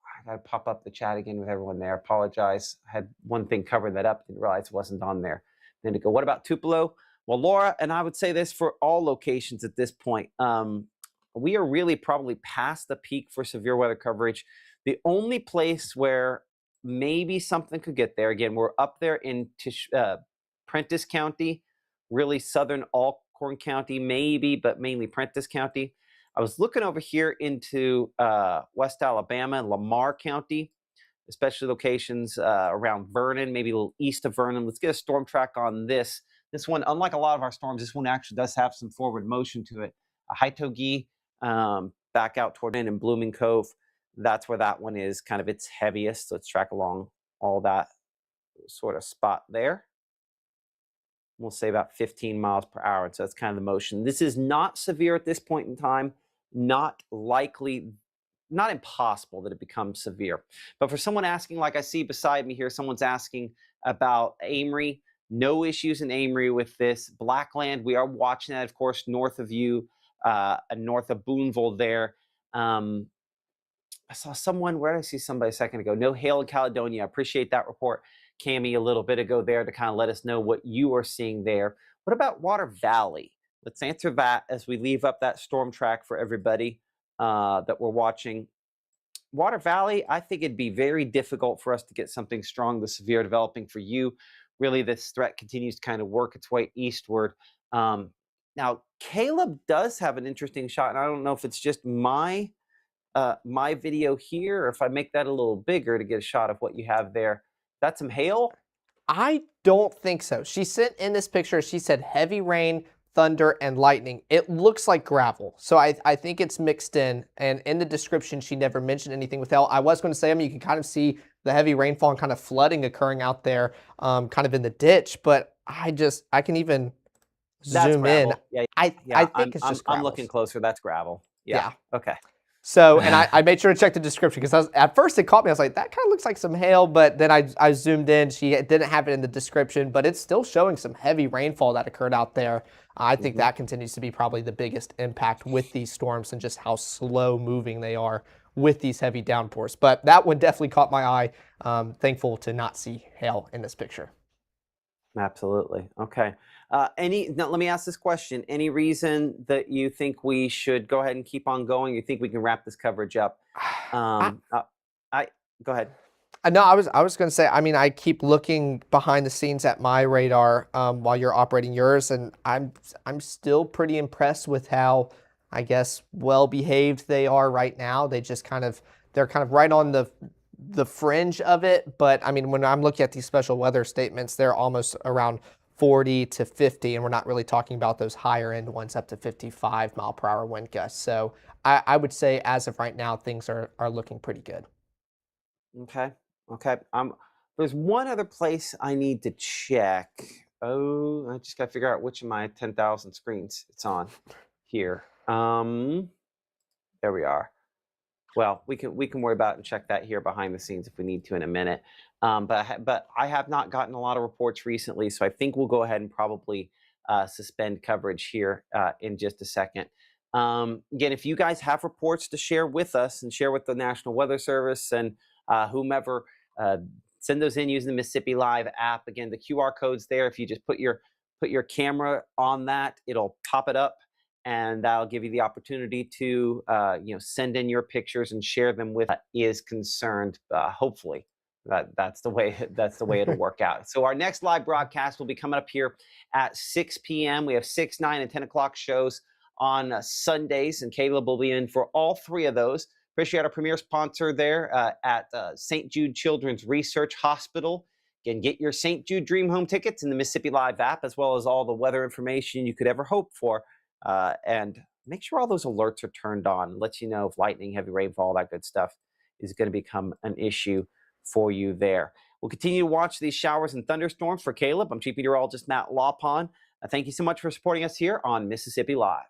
I got to pop up the chat again with everyone there. Apologize. I had one thing covering that up. Didn't realize it wasn't on there. Then to go, what about Tupelo? Well, Laura, and I would say this for all locations at this point. We are really probably past the peak for severe weather coverage. The only place where maybe something could get there, again, we're up there in Prentiss County, really southern Alcorn County, maybe, but mainly Prentiss County. I was looking over here into West Alabama and Lamar County, especially locations around Vernon, maybe a little east of Vernon. Let's get a storm track on this. This one, unlike a lot of our storms, this one actually does have some forward motion to it. Haitogee, back out toward in Blooming Cove. That's where that one is kind of its heaviest. So let's track along all that sort of spot there. We'll say about 15 miles per hour. And so that's kind of the motion. This is not severe at this point in time, not likely, not impossible that it becomes severe. But for someone asking, like I see beside me here, someone's asking about Amory. No issues in Amory with this. Blackland, we are watching that, of course, north of you, north of Boonville there. I saw someone, where did I see somebody a second ago? No hail in Caledonia. I appreciate that report, Cammie, a little bit ago there to kind of let us know what you are seeing there. What about Water Valley? Let's answer that as we leave up that storm track for everybody that we're watching. Water Valley, I think it'd be very difficult for us to get something strong, the severe developing for you. Really, this threat continues to kind of work its way eastward. Now, Caleb does have an interesting shot, and I don't know if it's just my video here, or if I make that a little bigger to get a shot of what you have there. That's some hail? I don't think so. She sent in this picture, she said heavy rain, thunder, and lightning. It looks like gravel. So I think it's mixed in. And in the description, she never mentioned anything with hail. I was going to say, I mean, you can kind of see the heavy rainfall and kind of flooding occurring out there, kind of in the ditch. But I can even zoom in. Yeah, I think it's just gravel. I'm looking closer. That's gravel. Yeah. Okay. So, and I made sure to check the description because at first it caught me. I was like, that kind of looks like some hail, but then I zoomed in. She didn't have it in the description, but it's still showing some heavy rainfall that occurred out there. I think that continues to be probably the biggest impact with these storms and just how slow moving they are with these heavy downpours. But that one definitely caught my eye. Thankful to not see hail in this picture. Absolutely. Okay. Now, let me ask this question. Any reason that you think we should go ahead and keep on going? You think we can wrap this coverage up? Go ahead. No, I was going to say, I mean, I keep looking behind the scenes at my radar while you're operating yours, and I'm still pretty impressed with how, I guess, well behaved they are right now. They're kind of right on the fringe of it. But I mean, when I'm looking at these special weather statements, they're almost around 40 to 50, and we're not really talking about those higher end ones up to 55 mile per hour wind gusts. So I would say as of right now, things are looking pretty good. Okay. There's one other place I need to check. Oh, I just got to figure out which of my 10,000 screens it's on here. There we are. Well, we can worry about it and check that here behind the scenes if we need to in a minute. But I have not gotten a lot of reports recently, so I think we'll go ahead and probably suspend coverage here in just a second. Again, if you guys have reports to share with us and share with the National Weather Service and whomever, send those in using the Mississippi Live app. Again, the QR code's there. If you just put your put your camera on that, it'll pop it up, and that'll give you the opportunity to send in your pictures and share them with is concerned. Hopefully, that's the way it'll work out. So our next live broadcast will be coming up here at 6 p.m. We have 6, 9, and 10 o'clock shows on Sundays, and Caleb will be in for all 3 of those. Appreciate our premier sponsor there at St. Jude Children's Research Hospital. Again, get your St. Jude Dream Home tickets in the Mississippi Live app, as well as all the weather information you could ever hope for. And make sure all those alerts are turned on. Lets you know if lightning, heavy rainfall, that good stuff is going to become an issue for you there. We'll continue to watch these showers and thunderstorms. For Caleb, I'm Chief Meteorologist Matt Lawpon. Thank you so much for supporting us here on Mississippi Live.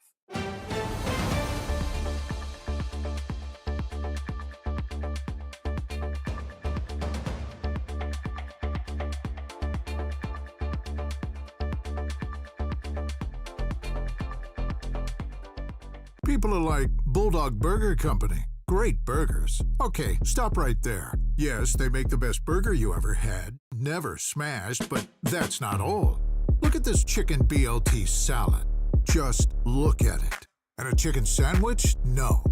People are like, Bulldog Burger Company. Great burgers. Okay, stop right there. Yes, they make the best burger you ever had. Never smashed, but that's not all. Look at this chicken BLT salad. Just look at it. And a chicken sandwich? No.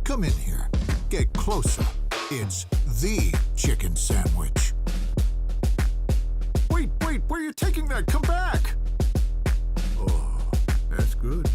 Come in here. Get closer. It's the chicken sandwich. Wait, where are you taking that? Come back. Oh, that's good.